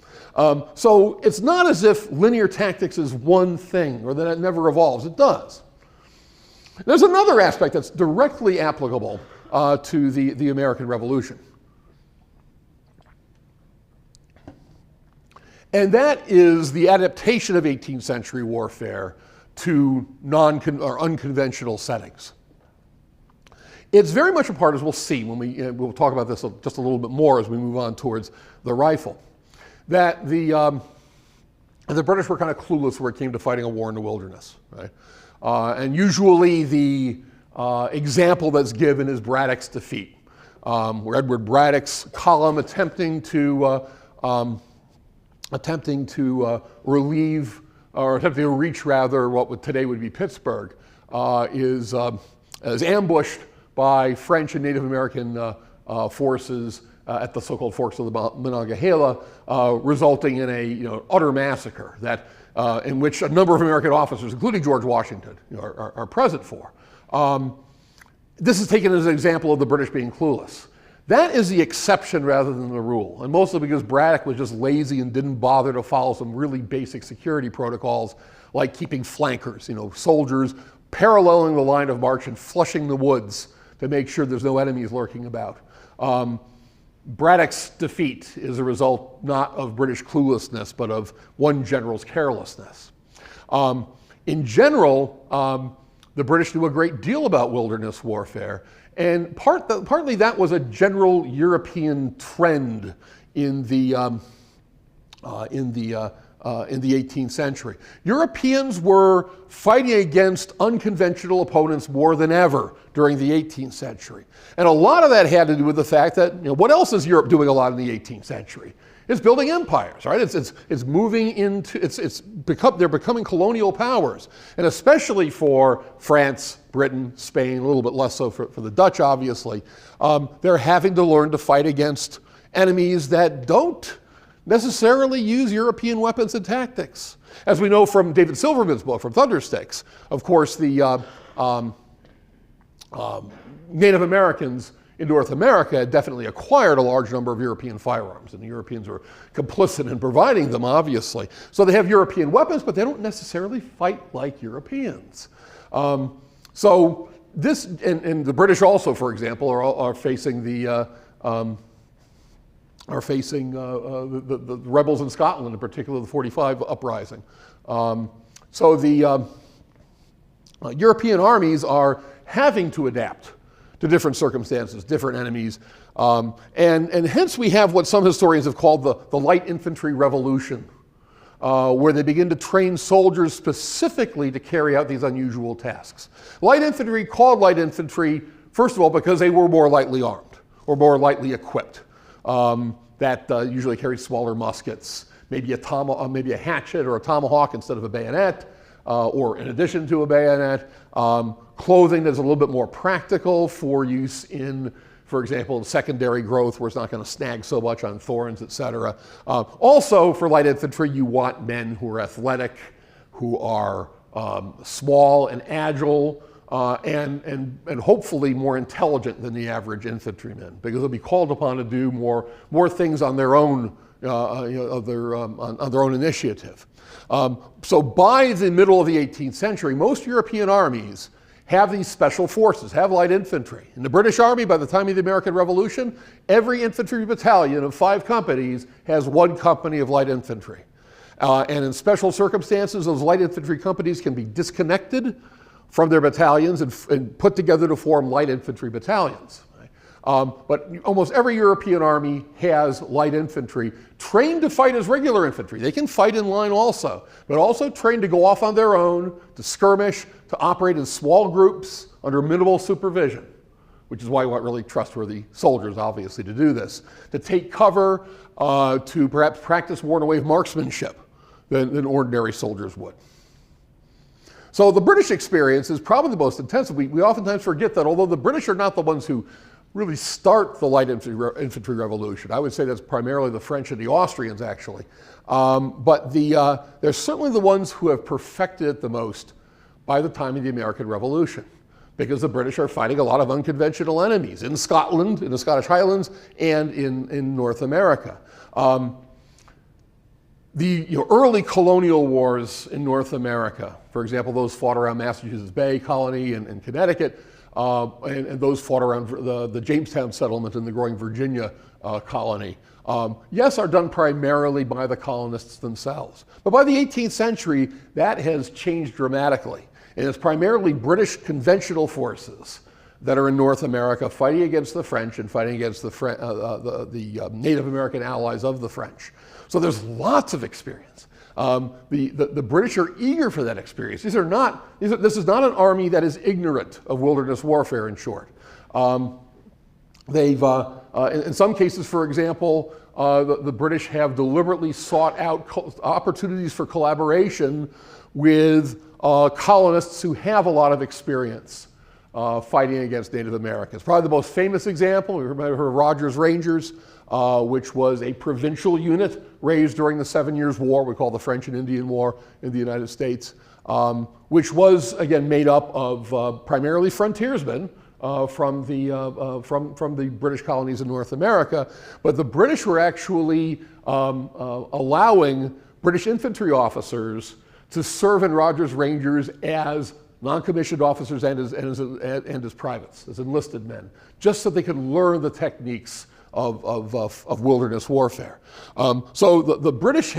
[SPEAKER 2] So it's not as if linear tactics is one thing or that it never evolves. It does. There's another aspect that's directly applicable to the American Revolution. And that is the adaptation of 18th century warfare to unconventional settings. It's very much a part, as we'll see when we'll talk about this just a little bit more as we move on towards the rifle, that the British were kind of clueless when it came to fighting a war in the wilderness, right? And usually the example that's given is Braddock's defeat. where Edward Braddock's column attempting to relieve, or attempting to reach rather, what today would be Pittsburgh, is ambushed by French and Native American forces at the so-called forks of the Monongahela, resulting in a utter massacre that in which a number of American officers, including George Washington, are present for. This is taken as an example of the British being clueless. That is the exception rather than the rule, and mostly because Braddock was just lazy and didn't bother to follow some really basic security protocols like keeping flankers, soldiers paralleling the line of march and flushing the woods to make sure there's no enemies lurking about. Braddock's defeat is a result not of British cluelessness, but of one general's carelessness. In general, the British knew a great deal about wilderness warfare, and partly that was a general European trend in the 18th century. Europeans were fighting against unconventional opponents more than ever during the 18th century. And a lot of that had to do with the fact that, what else is Europe doing a lot in the 18th century? It's building empires, right? It's moving into, they're becoming colonial powers. And especially for France, Britain, Spain, a little bit less so for the Dutch, obviously, they're having to learn to fight against enemies that don't necessarily use European weapons and tactics. As we know from David Silverman's book, from Thundersticks, of course, the Native Americans in North America had definitely acquired a large number of European firearms, and the Europeans were complicit in providing them, obviously. So they have European weapons, but they don't necessarily fight like Europeans. So this, and the British also, for example, are facing the rebels in Scotland, in particular the 45 uprising. So the European armies are having to adapt to different circumstances, different enemies, and hence we have what some historians have called the light infantry revolution, where they begin to train soldiers specifically to carry out these unusual tasks. Light infantry, called light infantry, first of all, because they were more lightly armed, or more lightly equipped. That usually carried smaller muskets, maybe a hatchet or a tomahawk instead of a bayonet, or in addition to a bayonet. Clothing that's a little bit more practical for use in, for example, secondary growth where it's not going to snag so much on thorns, etc. Also, for light infantry, you want men who are athletic, who are small and agile, and hopefully more intelligent than the average infantryman, because they'll be called upon to do more things on their own, on their own initiative. So by the middle of the 18th century, most European armies have these special forces, have light infantry. In the British Army, by the time of the American Revolution, every infantry battalion of 5 companies has 1 company of light infantry. And in special circumstances, those light infantry companies can be disconnected from their battalions and put together to form light infantry battalions. But almost every European army has light infantry trained to fight as regular infantry. They can fight in line also, but also trained to go off on their own, to skirmish, to operate in small groups under minimal supervision, which is why you want really trustworthy soldiers, obviously, to do this. To take cover, to perhaps practice more in a way of marksmanship than ordinary soldiers would. So the British experience is probably the most intensive. We oftentimes forget that although the British are not the ones who really start the light infantry revolution. I would say that's primarily the French and the Austrians, actually. But they're certainly the ones who have perfected it the most by the time of the American Revolution, because the British are fighting a lot of unconventional enemies in Scotland, in the Scottish Highlands, and in North America. The early colonial wars in North America, for example, those fought around Massachusetts Bay Colony and Connecticut, and those fought around the Jamestown settlement in the growing Virginia colony, yes, are done primarily by the colonists themselves. But by the 18th century, that has changed dramatically. And it's primarily British conventional forces that are in North America fighting against the French and fighting against the Native American allies of the French. So there's lots of experience. The British are eager for that experience. This is not an army that is ignorant of wilderness warfare, in short. They've, in some cases, for example, the British have deliberately sought out opportunities for collaboration with colonists who have a lot of experience fighting against Native Americans. Probably the most famous example, we remember Rogers Rangers, which was a provincial unit raised during the 7 Years' War, we call the French and Indian War in the United States, which was, again, made up of primarily frontiersmen from the British colonies in North America. But the British were actually allowing British infantry officers to serve in Rogers Rangers as non-commissioned officers and as privates, as enlisted men, just so they could learn the techniques of wilderness warfare. So the British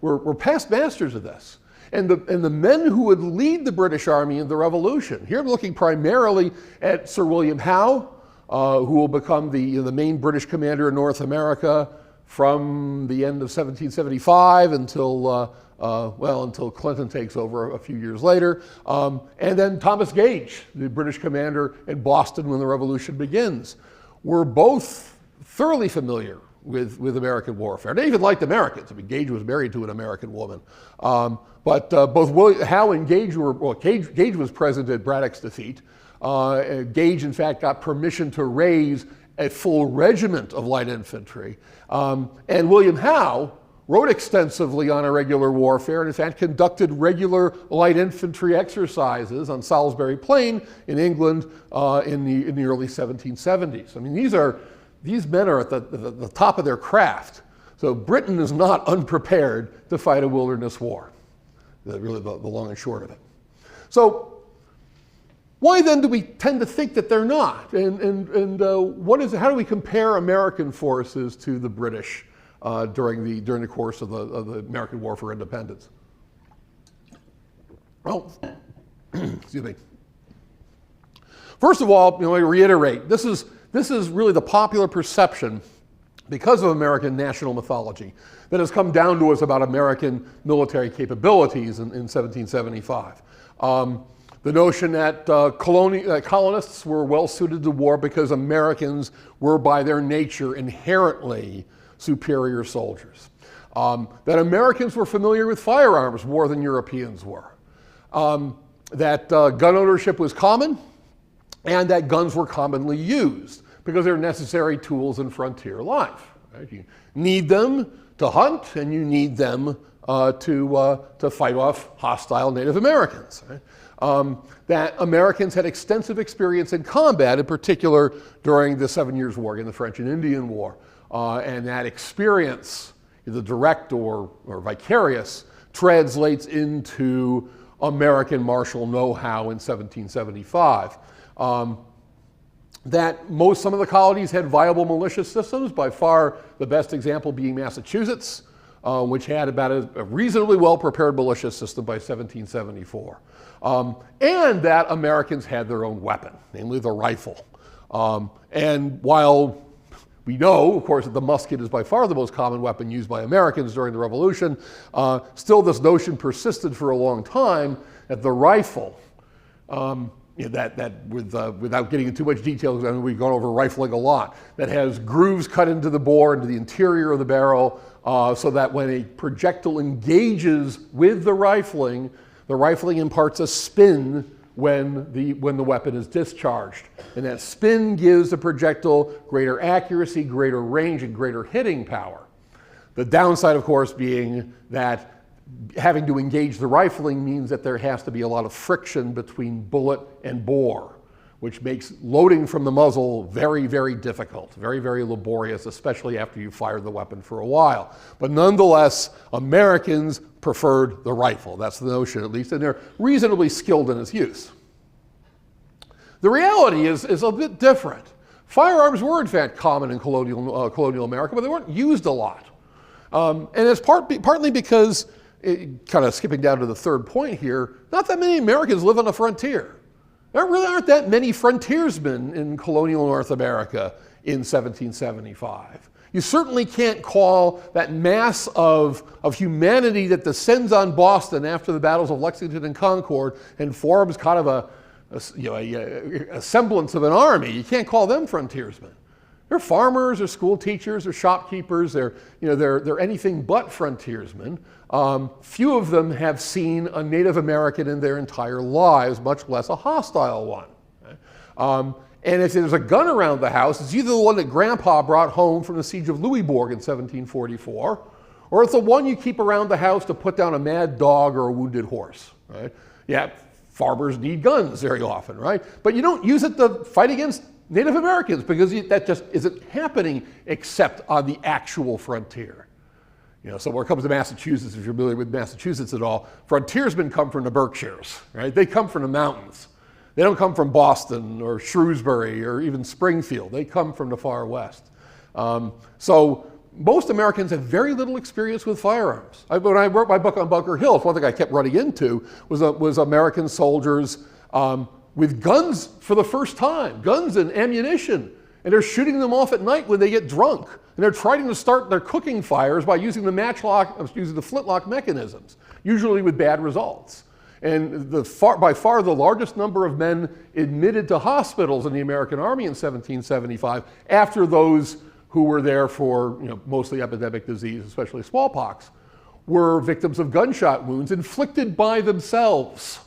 [SPEAKER 2] were past masters of this. And the men who would lead the British Army in the Revolution, here I'm looking primarily at Sir William Howe, who will become the main British commander in North America from the end of 1775 until Clinton takes over a few years later. And then Thomas Gage, the British commander in Boston when the Revolution begins, were both thoroughly familiar with American warfare. They even liked Americans. I mean, Gage was married to an American woman. But both Howe and Gage Gage was present at Braddock's defeat. Gage, in fact, got permission to raise a full regiment of light infantry. And William Howe wrote extensively on irregular warfare and, in fact, conducted regular light infantry exercises on Salisbury Plain in England in the early 1770s. I mean, these men are at the top of their craft. So Britain is not unprepared to fight a wilderness war. Really the long and short of it. So why then do we tend to think that they're not? And how do we compare American forces to the British during the course of the American War for Independence? Well, excuse me. First of all, I reiterate, this is really the popular perception, because of American national mythology, that has come down to us about American military capabilities in 1775. The notion that colonists were well suited to war because Americans were by their nature inherently superior soldiers. That Americans were familiar with firearms more than Europeans were. That gun ownership was common, and that guns were commonly used because they're necessary tools in frontier life. Right? You need them to hunt, and you need them to fight off hostile Native Americans. Right? That Americans had extensive experience in combat, in particular during the 7 Years' War, in the French and Indian War. And that experience, either direct or vicarious, translates into American martial know-how in 1775. That some of the colonies had viable militia systems, by far the best example being Massachusetts, which had about a reasonably well-prepared militia system by 1774. And that Americans had their own weapon, namely the rifle. And while we know, of course, that the musket is by far the most common weapon used by Americans during the Revolution, still this notion persisted for a long time that the rifle, without getting into too much detail, because I know we've gone over rifling a lot, that has grooves cut into the bore, into the interior of the barrel, so that when a projectile engages with the rifling imparts a spin when the weapon is discharged. And that spin gives the projectile greater accuracy, greater range, and greater hitting power. The downside, of course, being that having to engage the rifling means that there has to be a lot of friction between bullet and bore, which makes loading from the muzzle very, very difficult, very, very laborious, especially after you've fired the weapon for a while. But nonetheless, Americans preferred the rifle. That's the notion, at least, and they're reasonably skilled in its use. The reality is a bit different. Firearms were, in fact, common in colonial America, but they weren't used a lot. And it's partly because, kind of skipping down to the third point here, not that many Americans live on the frontier. There really aren't that many frontiersmen in colonial North America in 1775. You certainly can't call that mass of humanity that descends on Boston after the battles of Lexington and Concord and forms kind of a semblance of an army. You can't call them frontiersmen. They're farmers, they're school teachers, they're shopkeepers, they're anything but frontiersmen. Few of them have seen a Native American in their entire lives, much less a hostile one. And if there's a gun around the house, it's either the one that Grandpa brought home from the siege of Louisbourg in 1744, or it's the one you keep around the house to put down a mad dog or a wounded horse. Right? Yeah, farmers need guns very often, right? But you don't use it to fight against Native Americans because that just isn't happening except on the actual frontier. So when it comes to Massachusetts, if you're familiar with Massachusetts at all, frontiersmen come from the Berkshires, right? They come from the mountains. They don't come from Boston or Shrewsbury or even Springfield. They come from the far west. So most Americans have very little experience with firearms. When I wrote my book on Bunker Hill, one thing I kept running into was American soldiers with guns for the first time, guns and ammunition. And they're shooting them off at night when they get drunk. And they're trying to start their cooking fires by using the flintlock mechanisms, usually with bad results. And by far the largest number of men admitted to hospitals in the American Army in 1775, after those who were there for mostly epidemic disease, especially smallpox, were victims of gunshot wounds inflicted by themselves.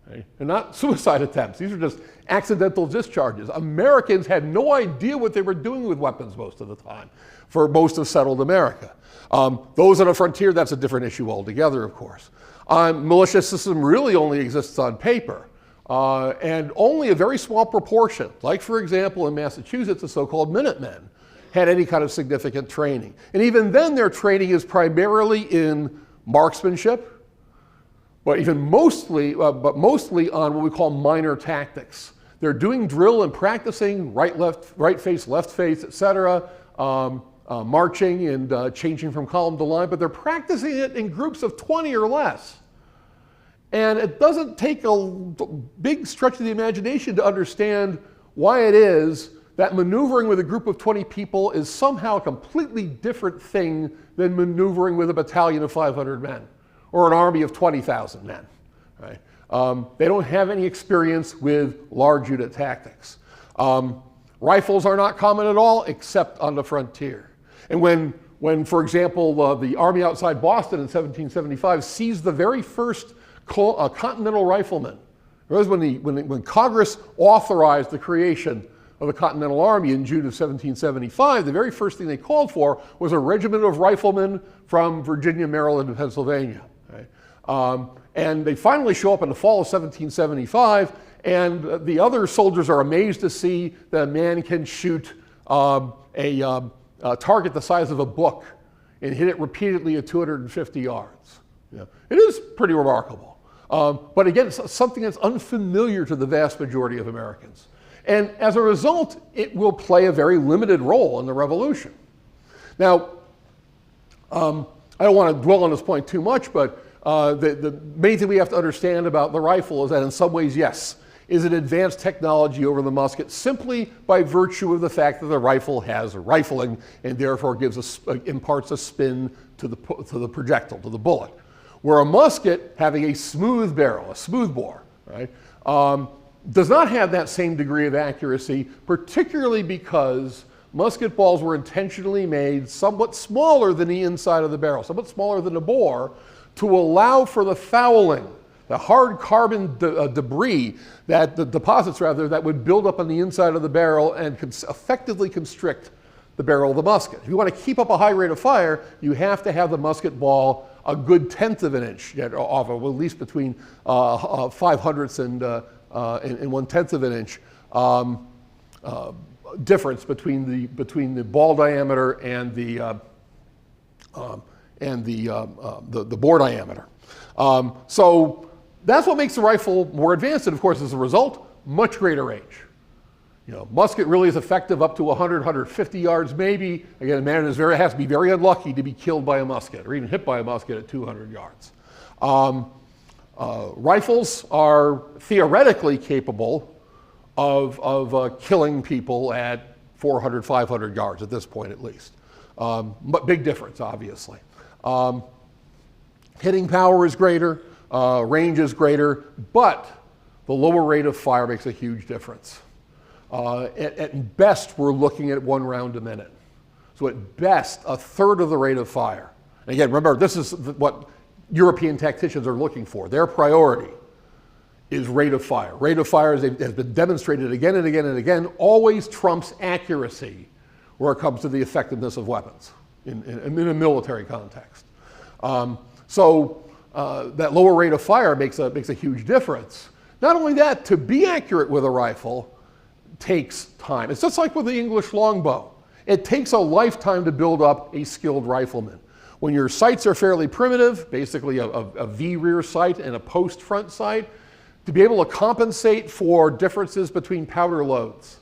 [SPEAKER 2] Okay? They're not suicide attempts. These are just accidental discharges. Americans had no idea what they were doing with weapons most of the time for most of settled America. Those on the frontier, that's a different issue altogether, of course. Militia system really only exists on paper, and only a very small proportion, like for example in Massachusetts, the so-called Minutemen, had any kind of significant training. And even then their training is primarily in marksmanship, but mostly on what we call minor tactics. They're doing drill and practicing right face, left face, etc., marching and changing from column to line, but they're practicing it in groups of 20 or less. And it doesn't take a big stretch of the imagination to understand why it is that maneuvering with a group of 20 people is somehow a completely different thing than maneuvering with a battalion of 500 men or an army of 20,000 men. Right? They don't have any experience with large unit tactics. Rifles are not common at all except on the frontier. And when for example, the Army outside Boston in 1775 seized the very first Continental Rifleman, it was when Congress authorized the creation of the Continental Army in June of 1775, the very first thing they called for was a regiment of riflemen from Virginia, Maryland, and Pennsylvania. Right? And they finally show up in the fall of 1775, and the other soldiers are amazed to see that a man can shoot a target the size of a book and hit it repeatedly at 250 yards. It is pretty remarkable. But again, it's something that's unfamiliar to the vast majority of Americans. And as a result, it will play a very limited role in the Revolution. Now, I don't want to dwell on this point too much, but the main thing we have to understand about the rifle is that in some ways, yes, is an advanced technology over the musket simply by virtue of the fact that the rifle has rifling and therefore imparts a spin to the projectile, to the bullet. Where a musket, having a smooth barrel, a smooth bore, right, does not have that same degree of accuracy, particularly because musket balls were intentionally made somewhat smaller than the inside of the barrel, somewhat smaller than the bore, to allow for the fouling, the hard carbon debris, the deposits rather, that would build up on the inside of the barrel and effectively constrict the barrel of the musket. If you want to keep up a high rate of fire, you have to have the musket ball a good 1/10 of an inch off, or at least between 5/100ths and 1/10 of an inch difference between the ball diameter and the bore diameter. So that's what makes the rifle more advanced, and of course, as a result, much greater range. Musket really is effective up to 100, 150 yards, maybe. Again, a man has to be very unlucky to be killed by a musket or even hit by a musket at 200 yards. Rifles are theoretically capable of killing people at 400, 500 yards at this point at least. But big difference, obviously. Hitting power is greater, range is greater, but the lower rate of fire makes a huge difference. At best, we're looking at 1 round a minute. So at best, a third of the rate of fire. And again, remember, this is what European tacticians are looking for. Their priority is rate of fire. Rate of fire, as has been demonstrated again and again and again, always trumps accuracy where it comes to the effectiveness of weapons in a military context. So that lower rate of fire makes a huge difference. Not only that, to be accurate with a rifle takes time. It's just like with the English longbow. It takes a lifetime to build up a skilled rifleman. When your sights are fairly primitive, basically a V rear sight and a post front sight, to be able to compensate for differences between powder loads,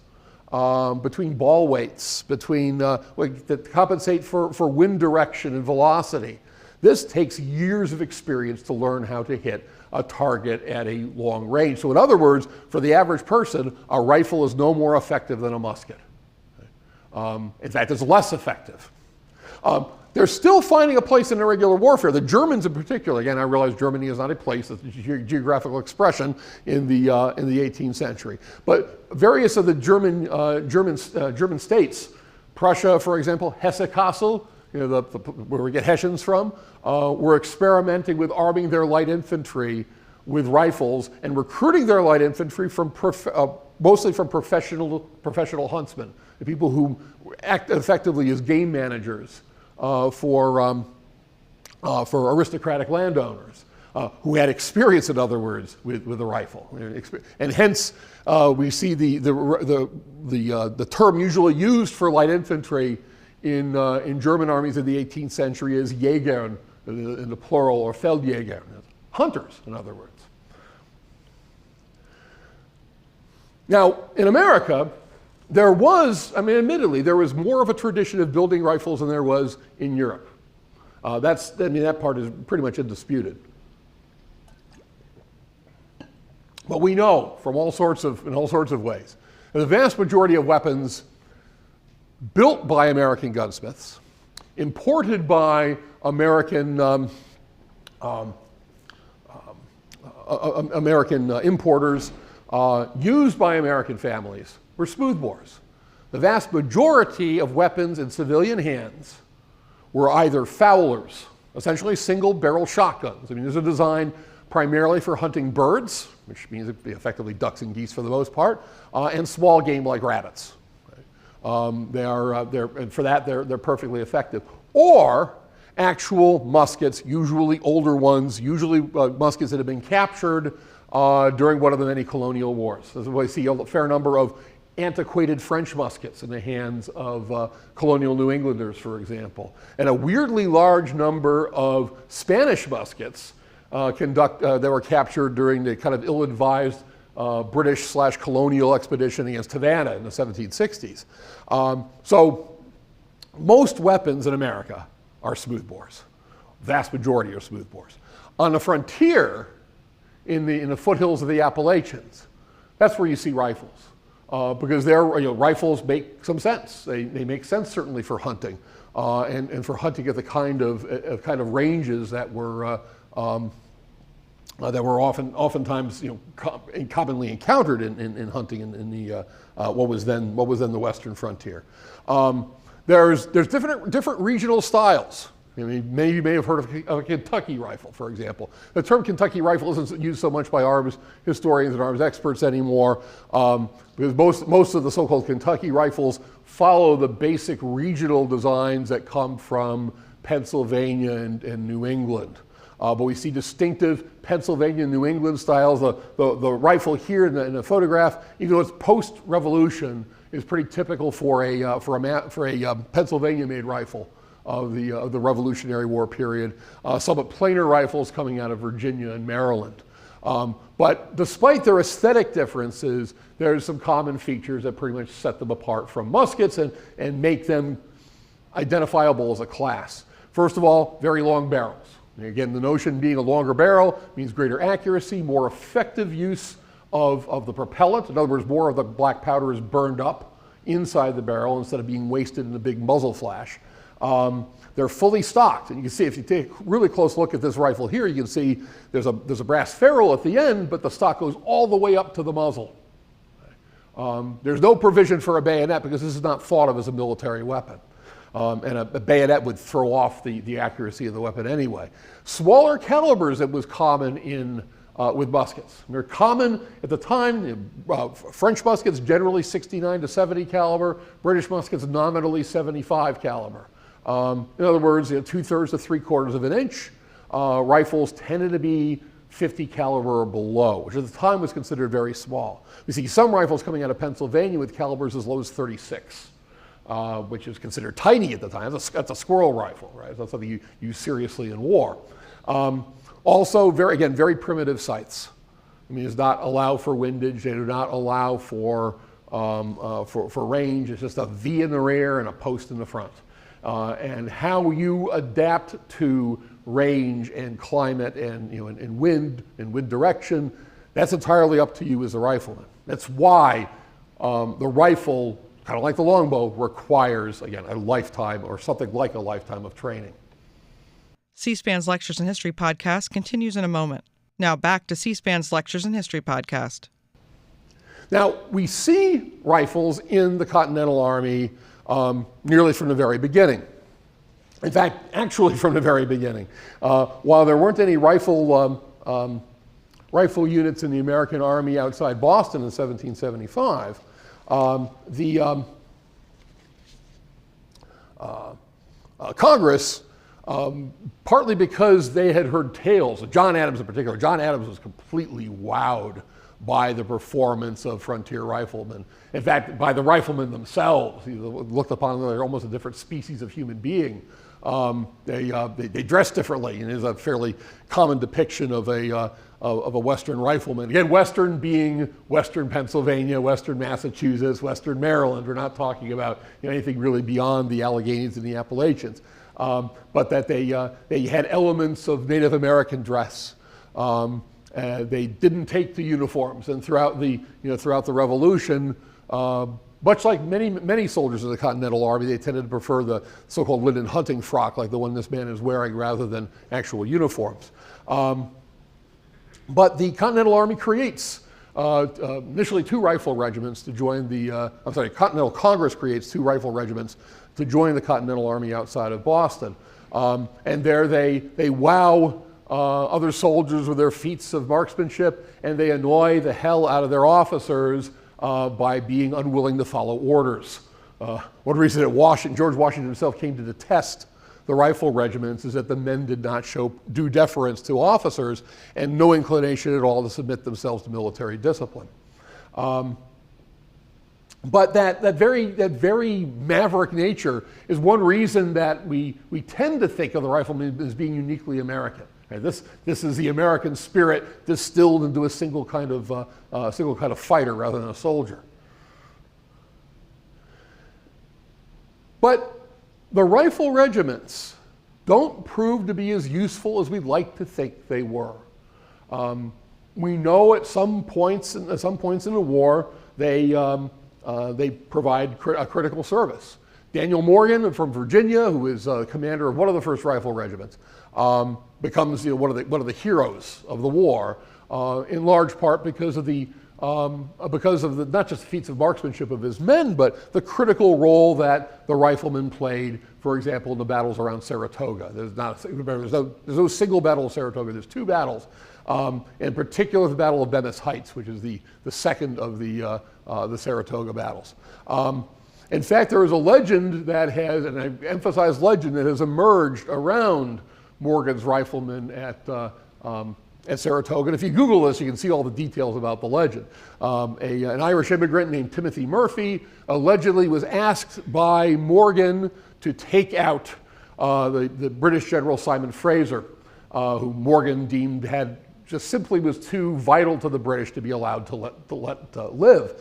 [SPEAKER 2] between ball weights, to compensate for wind direction and velocity. This takes years of experience to learn how to hit a target at a long range. So in other words, for the average person, a rifle is no more effective than a musket. In fact, it's less effective. They're still finding a place in irregular warfare. The Germans in particular, again, I realize Germany is not a place, it's a geographical expression in the 18th century. But various of the German states, Prussia, for example, Hesse-Kassel, where we get Hessians from, were experimenting with arming their light infantry with rifles and recruiting their light infantry from mostly from professional huntsmen, the people who act effectively as game managers for aristocratic landowners, who had experience, in other words, with a rifle. And hence, we see the term usually used for light infantry in German armies in the 18th century is Jäger, in the plural, or Feldjäger, hunters, in other words. Now, in America, there was, admittedly, there was more of a tradition of building rifles than there was in Europe. That part is pretty much undisputed. But we know from in all sorts of ways, that the vast majority of weapons built by American gunsmiths, imported by American importers, used by American families, were smoothbores. The vast majority of weapons in civilian hands were either Fowlers, essentially single-barrel shotguns. These are designed primarily for hunting birds, which means it'd be effectively ducks and geese for the most part, and small game like rabbits. And for that, they're perfectly effective. Or actual muskets, usually older ones, usually muskets that have been captured during one of the many colonial wars. That's why you see a fair number of antiquated French muskets in the hands of colonial New Englanders, for example. And a weirdly large number of Spanish muskets that were captured during the kind of ill-advised British/colonial expedition against Havana in the 1760s. So most weapons in America are smoothbores. Vast majority are smoothbores. On the frontier, in the foothills of the Appalachians, that's where you see rifles. Because rifles make some sense. They make sense certainly for hunting, and for hunting at the kind of ranges that were oftentimes commonly encountered in hunting in the what was then the Western frontier. There's different regional styles. Maybe you may have heard of a Kentucky rifle, for example. The term Kentucky rifle isn't used so much by arms historians and arms experts anymore, because most of the so-called Kentucky rifles follow the basic regional designs that come from Pennsylvania and New England. But we see distinctive Pennsylvania and New England styles. The rifle here in the photograph, even though it's post-revolution, is pretty typical for a Pennsylvania-made rifle of the Revolutionary War period. Somewhat plainer rifles coming out of Virginia and Maryland. But despite their aesthetic differences, there's some common features that pretty much set them apart from muskets and make them identifiable as a class. First of all, very long barrels. And again, the notion being a longer barrel means greater accuracy, more effective use of the propellant. In other words, more of the black powder is burned up inside the barrel instead of being wasted in a big muzzle flash. They're fully stocked, and you can see if you take a really close look at this rifle here, you can see there's a brass ferrule at the end, but the stock goes all the way up to the muzzle. There's no provision for a bayonet because this is not thought of as a military weapon. And a bayonet would throw off the accuracy of the weapon anyway. Smaller calibers, it was common in with muskets. They're common at the time. French muskets generally 69 to 70 caliber. British muskets nominally 75 caliber. In other words, 2/3 to 3/4 of an inch. Rifles tended to be 50 caliber or below, which at the time was considered very small. We see some rifles coming out of Pennsylvania with calibers as low as 36. Which is considered tiny at the time. That's a squirrel rifle, right? That's something you use seriously in war. Also, very primitive sights. I mean, it does not allow for windage. They do not allow for range. It's just a V in the rear and a post in the front. And how you adapt to range and climate and wind direction, that's entirely up to you as a rifleman. That's why the rifle, kind of like the longbow, requires, again, a lifetime or something like a lifetime of training.
[SPEAKER 1] C-SPAN's Lectures in History podcast continues in a moment. Now back to C-SPAN's Lectures in History podcast.
[SPEAKER 2] Now, we see rifles in the Continental Army nearly from the very beginning. In fact, actually from the very beginning. While there weren't any rifle units in the American Army outside Boston in 1775, Congress, partly because they had heard tales, John Adams in particular. John Adams was completely wowed by the performance of frontier riflemen. In fact, by the riflemen themselves. He looked upon them as almost a different species of human being. They dress differently, and there's a fairly common depiction of a Western rifleman. Again, Western being Western Pennsylvania, Western Massachusetts, Western Maryland. We're not talking about anything really beyond the Alleghenies and the Appalachians. But that they had elements of Native American dress. They didn't take to uniforms, and throughout the Revolution, much like many soldiers of the Continental Army, they tended to prefer the so-called linen hunting frock, like the one this man is wearing, rather than actual uniforms. But the Continental Army creates initially 2 rifle regiments to join the. Continental Congress creates 2 rifle regiments to join the Continental Army outside of Boston, and there they wow other soldiers with their feats of marksmanship, and they annoy the hell out of their officers by being unwilling to follow orders. One reason that George Washington himself came to detest the rifle regiments is that the men did not show due deference to officers and no inclination at all to submit themselves to military discipline. But that very maverick nature is one reason that we tend to think of the rifleman as being uniquely American. Okay, this is the American spirit distilled into a single kind of fighter rather than a soldier. But the rifle regiments don't prove to be as useful as we'd like to think they were. We know at some points in the war they provide a critical service. Daniel Morgan from Virginia, who is commander of one of the first rifle regiments, becomes one of the heroes of the war, in large part because of the not just the feats of marksmanship of his men, but the critical role that the riflemen played, for example, in the battles around Saratoga. There's no single battle of Saratoga. There's 2 battles, in particular the Battle of Bemis Heights, which is the second of the Saratoga battles. In fact, there is a legend that has, and I emphasize legend, that has emerged around Morgan's riflemen at Saratoga. And if you Google this, you can see all the details about the legend. An Irish immigrant named Timothy Murphy allegedly was asked by Morgan to take out the British General Simon Fraser, who Morgan deemed just simply was too vital to the British to be allowed to let live.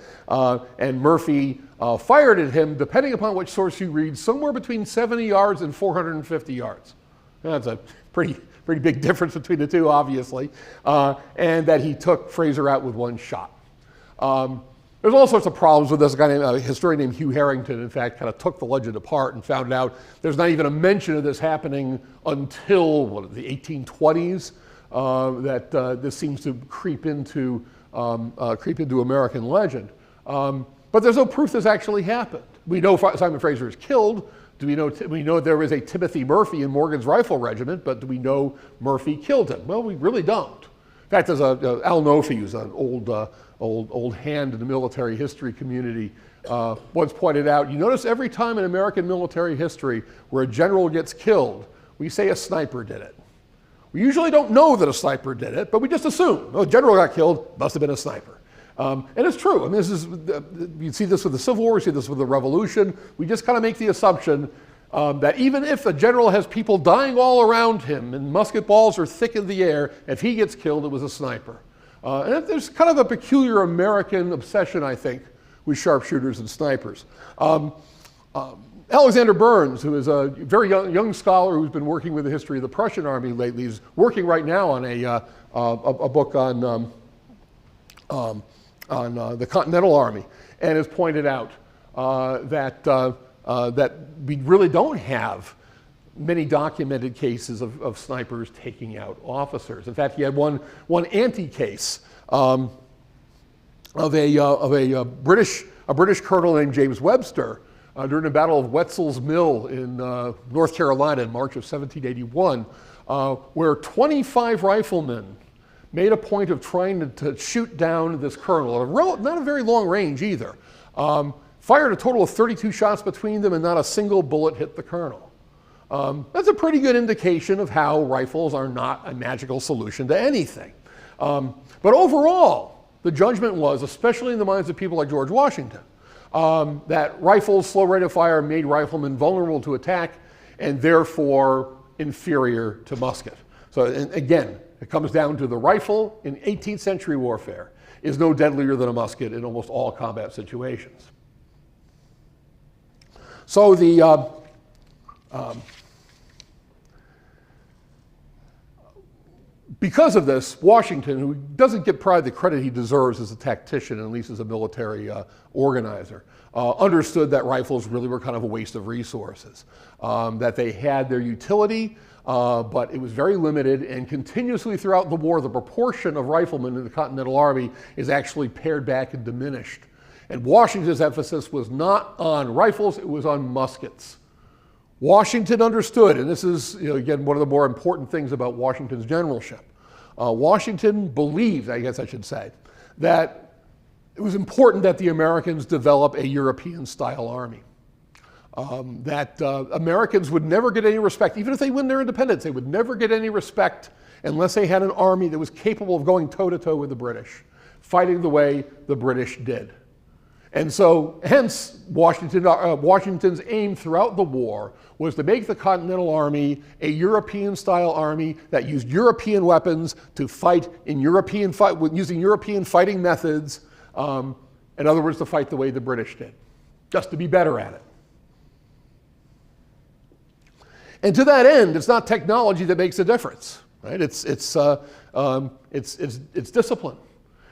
[SPEAKER 2] And Murphy fired at him, depending upon which source you read, somewhere between 70 yards and 450 yards. That's a pretty big difference between the two, obviously. And that he took Fraser out with 1 shot. There's all sorts of problems with this. A historian named Hugh Harrington, in fact, kind of took the legend apart and found out there's not even a mention of this happening until the 1820s. That this seems to creep into American legend. But there's no proof this actually happened. We know Simon Fraser is killed. We know there was a Timothy Murphy in Morgan's rifle regiment, but do we know Murphy killed him? Well, we really don't. In fact, there's Al Nofi, who's an old hand in the military history community, once pointed out, you notice every time in American military history where a general gets killed, we say a sniper did it. We usually don't know that a sniper did it, but we just assume, oh, a general got killed, must have been a sniper. And it's true. I mean, you see this with the Civil War, you see this with the Revolution. We just kind of make the assumption that even if a general has people dying all around him and musket balls are thick in the air, if he gets killed, it was a sniper. And there's kind of a peculiar American obsession, I think, with sharpshooters and snipers. Alexander Burns, who is a very young scholar who's been working with the history of the Prussian army lately, is working right now on a book on the Continental Army, and has pointed out that we really don't have many documented cases of snipers taking out officers. In fact, he had one anti-case of a British colonel named James Webster during the Battle of Wetzel's Mill in North Carolina in March of 1781, where 25 riflemen made a point of trying to shoot down this colonel, not a very long range either. Fired a total of 32 shots between them, and not a single bullet hit the colonel. That's a pretty good indication of how rifles are not a magical solution to anything. But overall, the judgment was, especially in the minds of people like George Washington, that rifles, slow rate of fire, made riflemen vulnerable to attack and therefore inferior to musket. So again, it comes down to the rifle in 18th century warfare is no deadlier than a musket in almost all combat situations. So because of this, Washington, who doesn't get probably the credit he deserves as a tactician, at least as a military organizer, understood that rifles really were kind of a waste of resources, that they had their utility, but it was very limited, and continuously throughout the war, the proportion of riflemen in the Continental Army is actually pared back and diminished. And Washington's emphasis was not on rifles, it was on muskets. Washington understood, and this is, again, one of the more important things about Washington's generalship. Washington believed, I guess I should say, that it was important that the Americans develop a European-style army. That Americans would never get any respect, even if they win their independence, they would never get any respect unless they had an army that was capable of going toe-to-toe with the British, fighting the way the British did. And so, hence, Washington's aim throughout the war was to make the Continental Army a European-style army that used European weapons to fight in using European fighting methods, in other words, to fight the way the British did, just to be better at it. And to that end, it's not technology that makes a difference, right? It's discipline.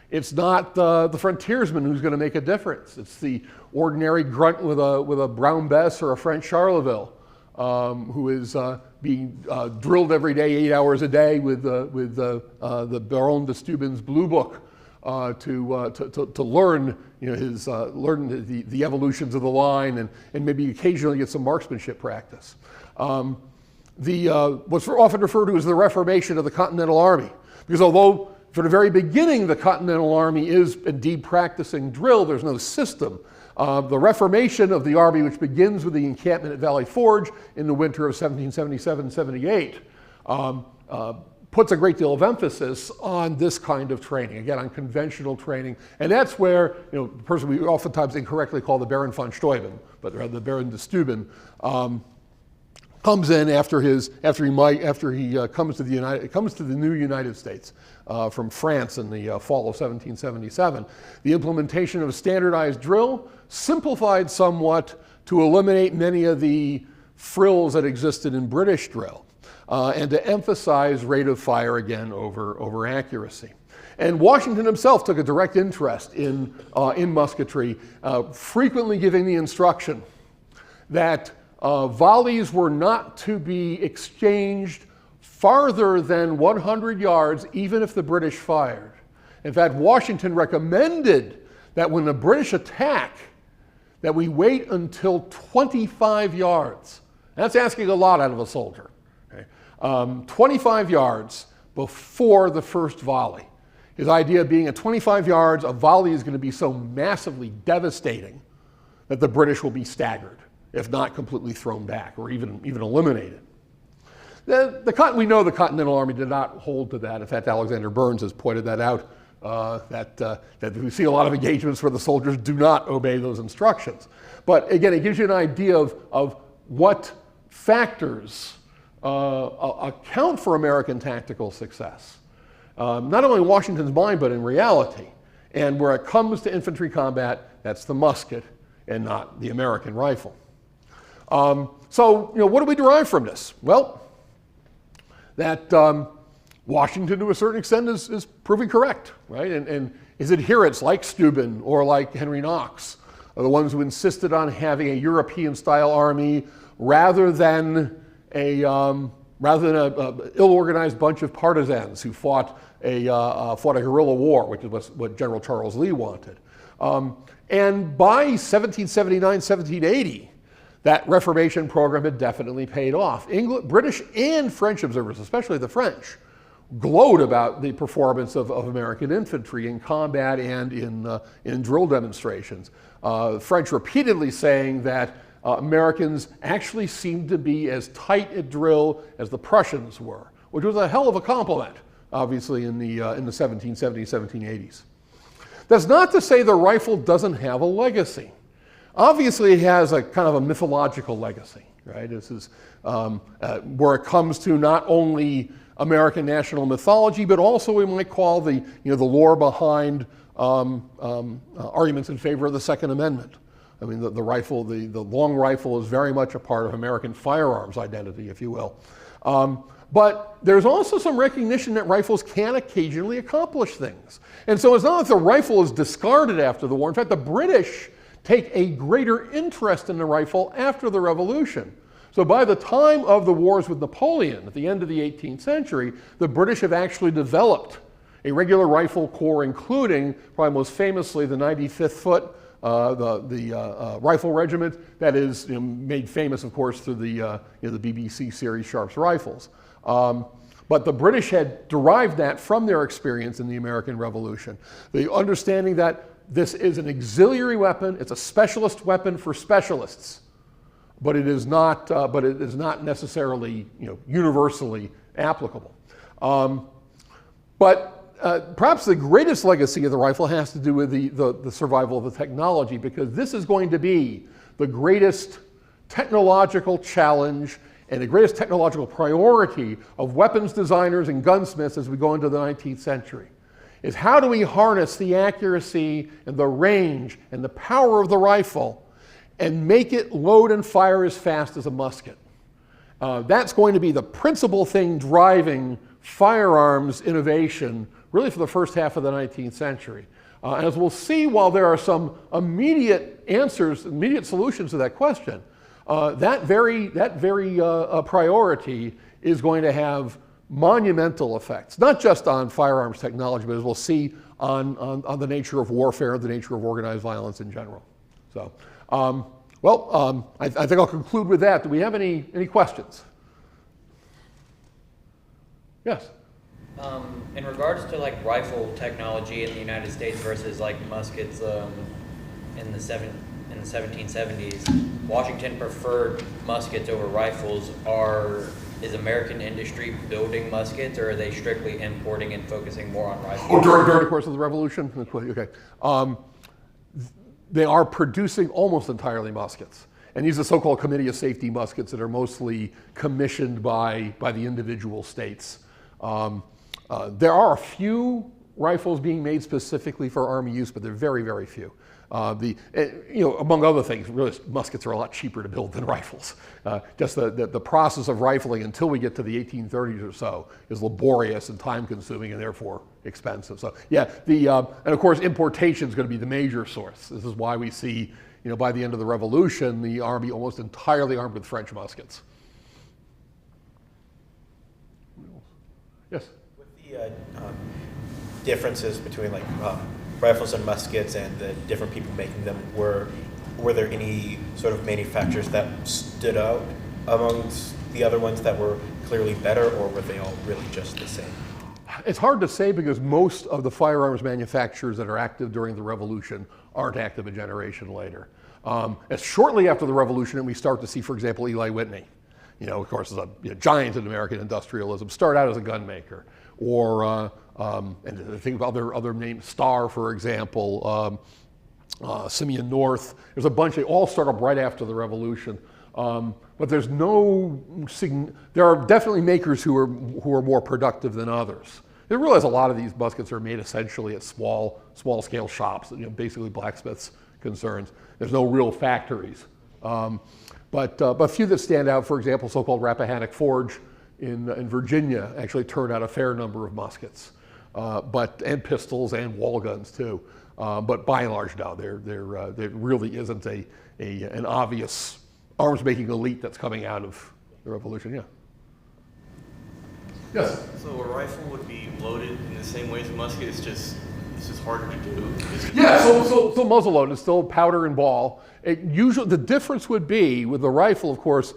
[SPEAKER 2] It's not the frontiersman who's going to make a difference. It's the ordinary grunt with a Brown Bess or a French Charleville who is being drilled every day, 8 hours a day with the Baron de Steuben's Blue Book to learn, learn the evolutions of the line and maybe occasionally get some marksmanship practice. What's often referred to as the Reformation of the Continental Army, because although from the very beginning, the Continental Army is indeed practicing drill. There's no system. The Reformation of the Army, which begins with the encampment at Valley Forge in the winter of 1777-78, puts a great deal of emphasis on this kind of training, again, on conventional training. And that's where, the person we oftentimes incorrectly call the Baron von Steuben, but rather the Baron de Steuben, comes in after he comes to the new United States from France in the fall of 1777. The implementation of standardized drill simplified somewhat to eliminate many of the frills that existed in British drill and to emphasize rate of fire again over accuracy. And Washington himself took a direct interest in musketry, frequently giving the instruction that volleys were not to be exchanged farther than 100 yards, even if the British fired. In fact, Washington recommended that when the British attack, that we wait until 25 yards. That's asking a lot out of a soldier. Okay? 25 yards before the first volley. His idea being at 25 yards, a volley is going to be so massively devastating that the British will be staggered, if not completely thrown back or even eliminated. We know the Continental Army did not hold to that. In fact, Alexander Burns has pointed that out, that we see a lot of engagements where the soldiers do not obey those instructions. But again, it gives you an idea of what factors account for American tactical success. Not only in Washington's mind, but in reality. And where it comes to infantry combat, that's the musket and not the American rifle. So, what do we derive from this? Well, that Washington, to a certain extent, is proving correct, right? And his adherents, like Steuben or like Henry Knox, are the ones who insisted on having a European-style army rather than a ill-organized bunch of partisans who fought a guerrilla war, which is what General Charles Lee wanted. And by 1779, 1780, that Reformation program had definitely paid off. British and French observers, especially the French, glowed about the performance of American infantry in combat and in drill demonstrations. French repeatedly saying that Americans actually seemed to be as tight at drill as the Prussians were, which was a hell of a compliment, obviously, in the 1770s, 1780s. That's not to say the rifle doesn't have a legacy. Obviously, it has a kind of a mythological legacy, right? This is where it comes to not only American national mythology, but also we might call the lore behind arguments in favor of the Second Amendment. I mean, the rifle, the long rifle is very much a part of American firearms identity, if you will. But there's also some recognition that rifles can occasionally accomplish things. And so it's not that the rifle is discarded after the war. In fact, the British take a greater interest in the rifle after the Revolution. So by the time of the wars with Napoleon, at the end of the 18th century, the British have actually developed a regular rifle corps, including, probably most famously, the 95th Foot, the rifle regiment that is made famous, of course, through the BBC series Sharp's Rifles. But the British had derived that from their experience in the American Revolution. The understanding that this is an auxiliary weapon, it's a specialist weapon for specialists, but it is not necessarily universally applicable. Perhaps the greatest legacy of the rifle has to do with the survival of the technology, because this is going to be the greatest technological challenge and the greatest technological priority of weapons designers and gunsmiths as we go into the 19th century, is how do we harness the accuracy and the range and the power of the rifle and make it load and fire as fast as a musket. That's going to be the principal thing driving firearms innovation really for the first half of the 19th century. As we'll see, while there are some immediate answers, immediate solutions to that question, that very priority is going to have monumental effects, not just on firearms technology, but as we'll see on the nature of warfare, the nature of organized violence in general. So, I think I'll conclude with that. Do we have any questions? Yes.
[SPEAKER 3] In regards to like rifle technology in the United States versus like muskets in the 1770s, Washington preferred muskets over rifles. Is American industry building muskets, or are they strictly importing and focusing more on rifles?
[SPEAKER 2] Oh, during the course of the Revolution? Okay. They are producing almost entirely muskets. And these are so-called committee of safety muskets that are mostly commissioned by the individual states. There are a few rifles being made specifically for Army use, but they're very, very few. Among other things, really, muskets are a lot cheaper to build than rifles. Just the process of rifling until we get to the 1830s or so is laborious and time-consuming and therefore expensive. So yeah, and of course importation is going to be the major source. This is why we see, by the end of the Revolution, the Army almost entirely armed with French muskets.
[SPEAKER 4] Yes? With the differences between rifles and muskets and the different people making them, were there any sort of manufacturers that stood out amongst the other ones that were clearly better, or were they all really just the same?
[SPEAKER 2] It's hard to say because most of the firearms manufacturers that are active during the Revolution aren't active a generation later. It's shortly after the Revolution, and we start to see, for example, Eli Whitney, of course, is a giant in American industrialism, start out as a gun maker. Or, and think of other names, Starr, for example, Simeon North. There's a bunch, they all start up right after the Revolution. But there are definitely makers who are more productive than others. They realize a lot of these muskets are made essentially at small scale shops, basically blacksmiths' concerns. There's no real factories. But a few that stand out, for example, so-called Rappahannock Forge in Virginia actually turned out a fair number of muskets, and pistols and wall guns too. But by and large, no, there really isn't an obvious arms-making elite that's coming out of the Revolution. Yeah. Yes.
[SPEAKER 5] So a rifle would be loaded in the same way as a musket. It's just harder to do.
[SPEAKER 2] Yeah. So muzzle load is still powder and ball. Usually the difference would be with the rifle, of course,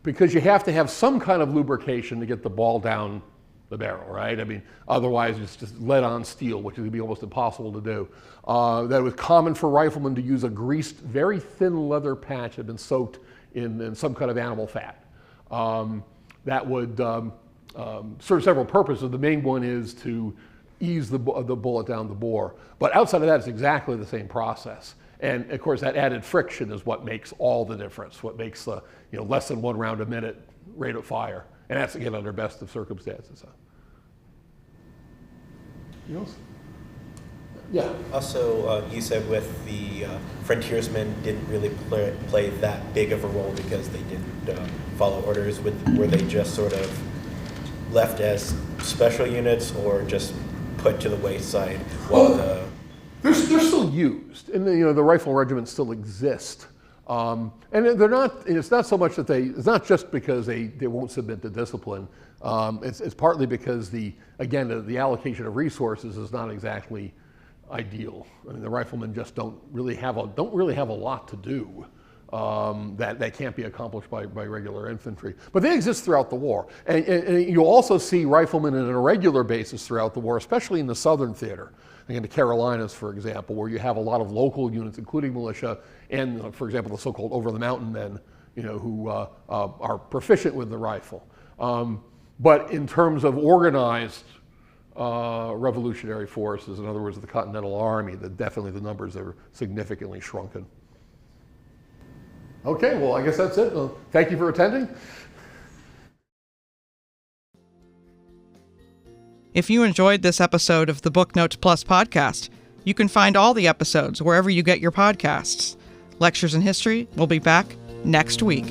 [SPEAKER 2] because you have to have some kind of lubrication to get the ball down the barrel, right? I mean, otherwise it's just lead-on steel, which would be almost impossible to do. That it was common for riflemen to use a greased, very thin leather patch that had been soaked in some kind of animal fat. That would serve several purposes. The main one is to ease the bullet down the bore. But outside of that, it's exactly the same process. And of course, that added friction is what makes all the difference, what makes the less than 1 round a minute rate of fire. And that's, again, under best of circumstances. Anything else? Yeah.
[SPEAKER 4] Also, you said with the frontiersmen didn't really play that big of a role because they didn't follow orders. Were they just sort of left as special units or just put to the wayside while
[SPEAKER 2] they're still used, and the rifle regiments still exist. And they're not. It's not so much that it's not just because they won't submit to discipline. It's partly because the allocation of resources is not exactly ideal. I mean, the riflemen just don't really have a lot to do that can't be accomplished by regular infantry. But they exist throughout the war, and you'll also see riflemen on an irregular basis throughout the war, especially in the Southern theater. In the Carolinas, for example, where you have a lot of local units, including militia, and, for example, the so-called over-the-mountain men, who are proficient with the rifle. But in terms of organized revolutionary forces, in other words, the Continental Army, definitely the numbers are significantly shrunken. Okay, well, I guess that's it. Well, thank you for attending.
[SPEAKER 1] If you enjoyed this episode of the Book Notes Plus podcast, you can find all the episodes wherever you get your podcasts. Lectures in History will be back next week.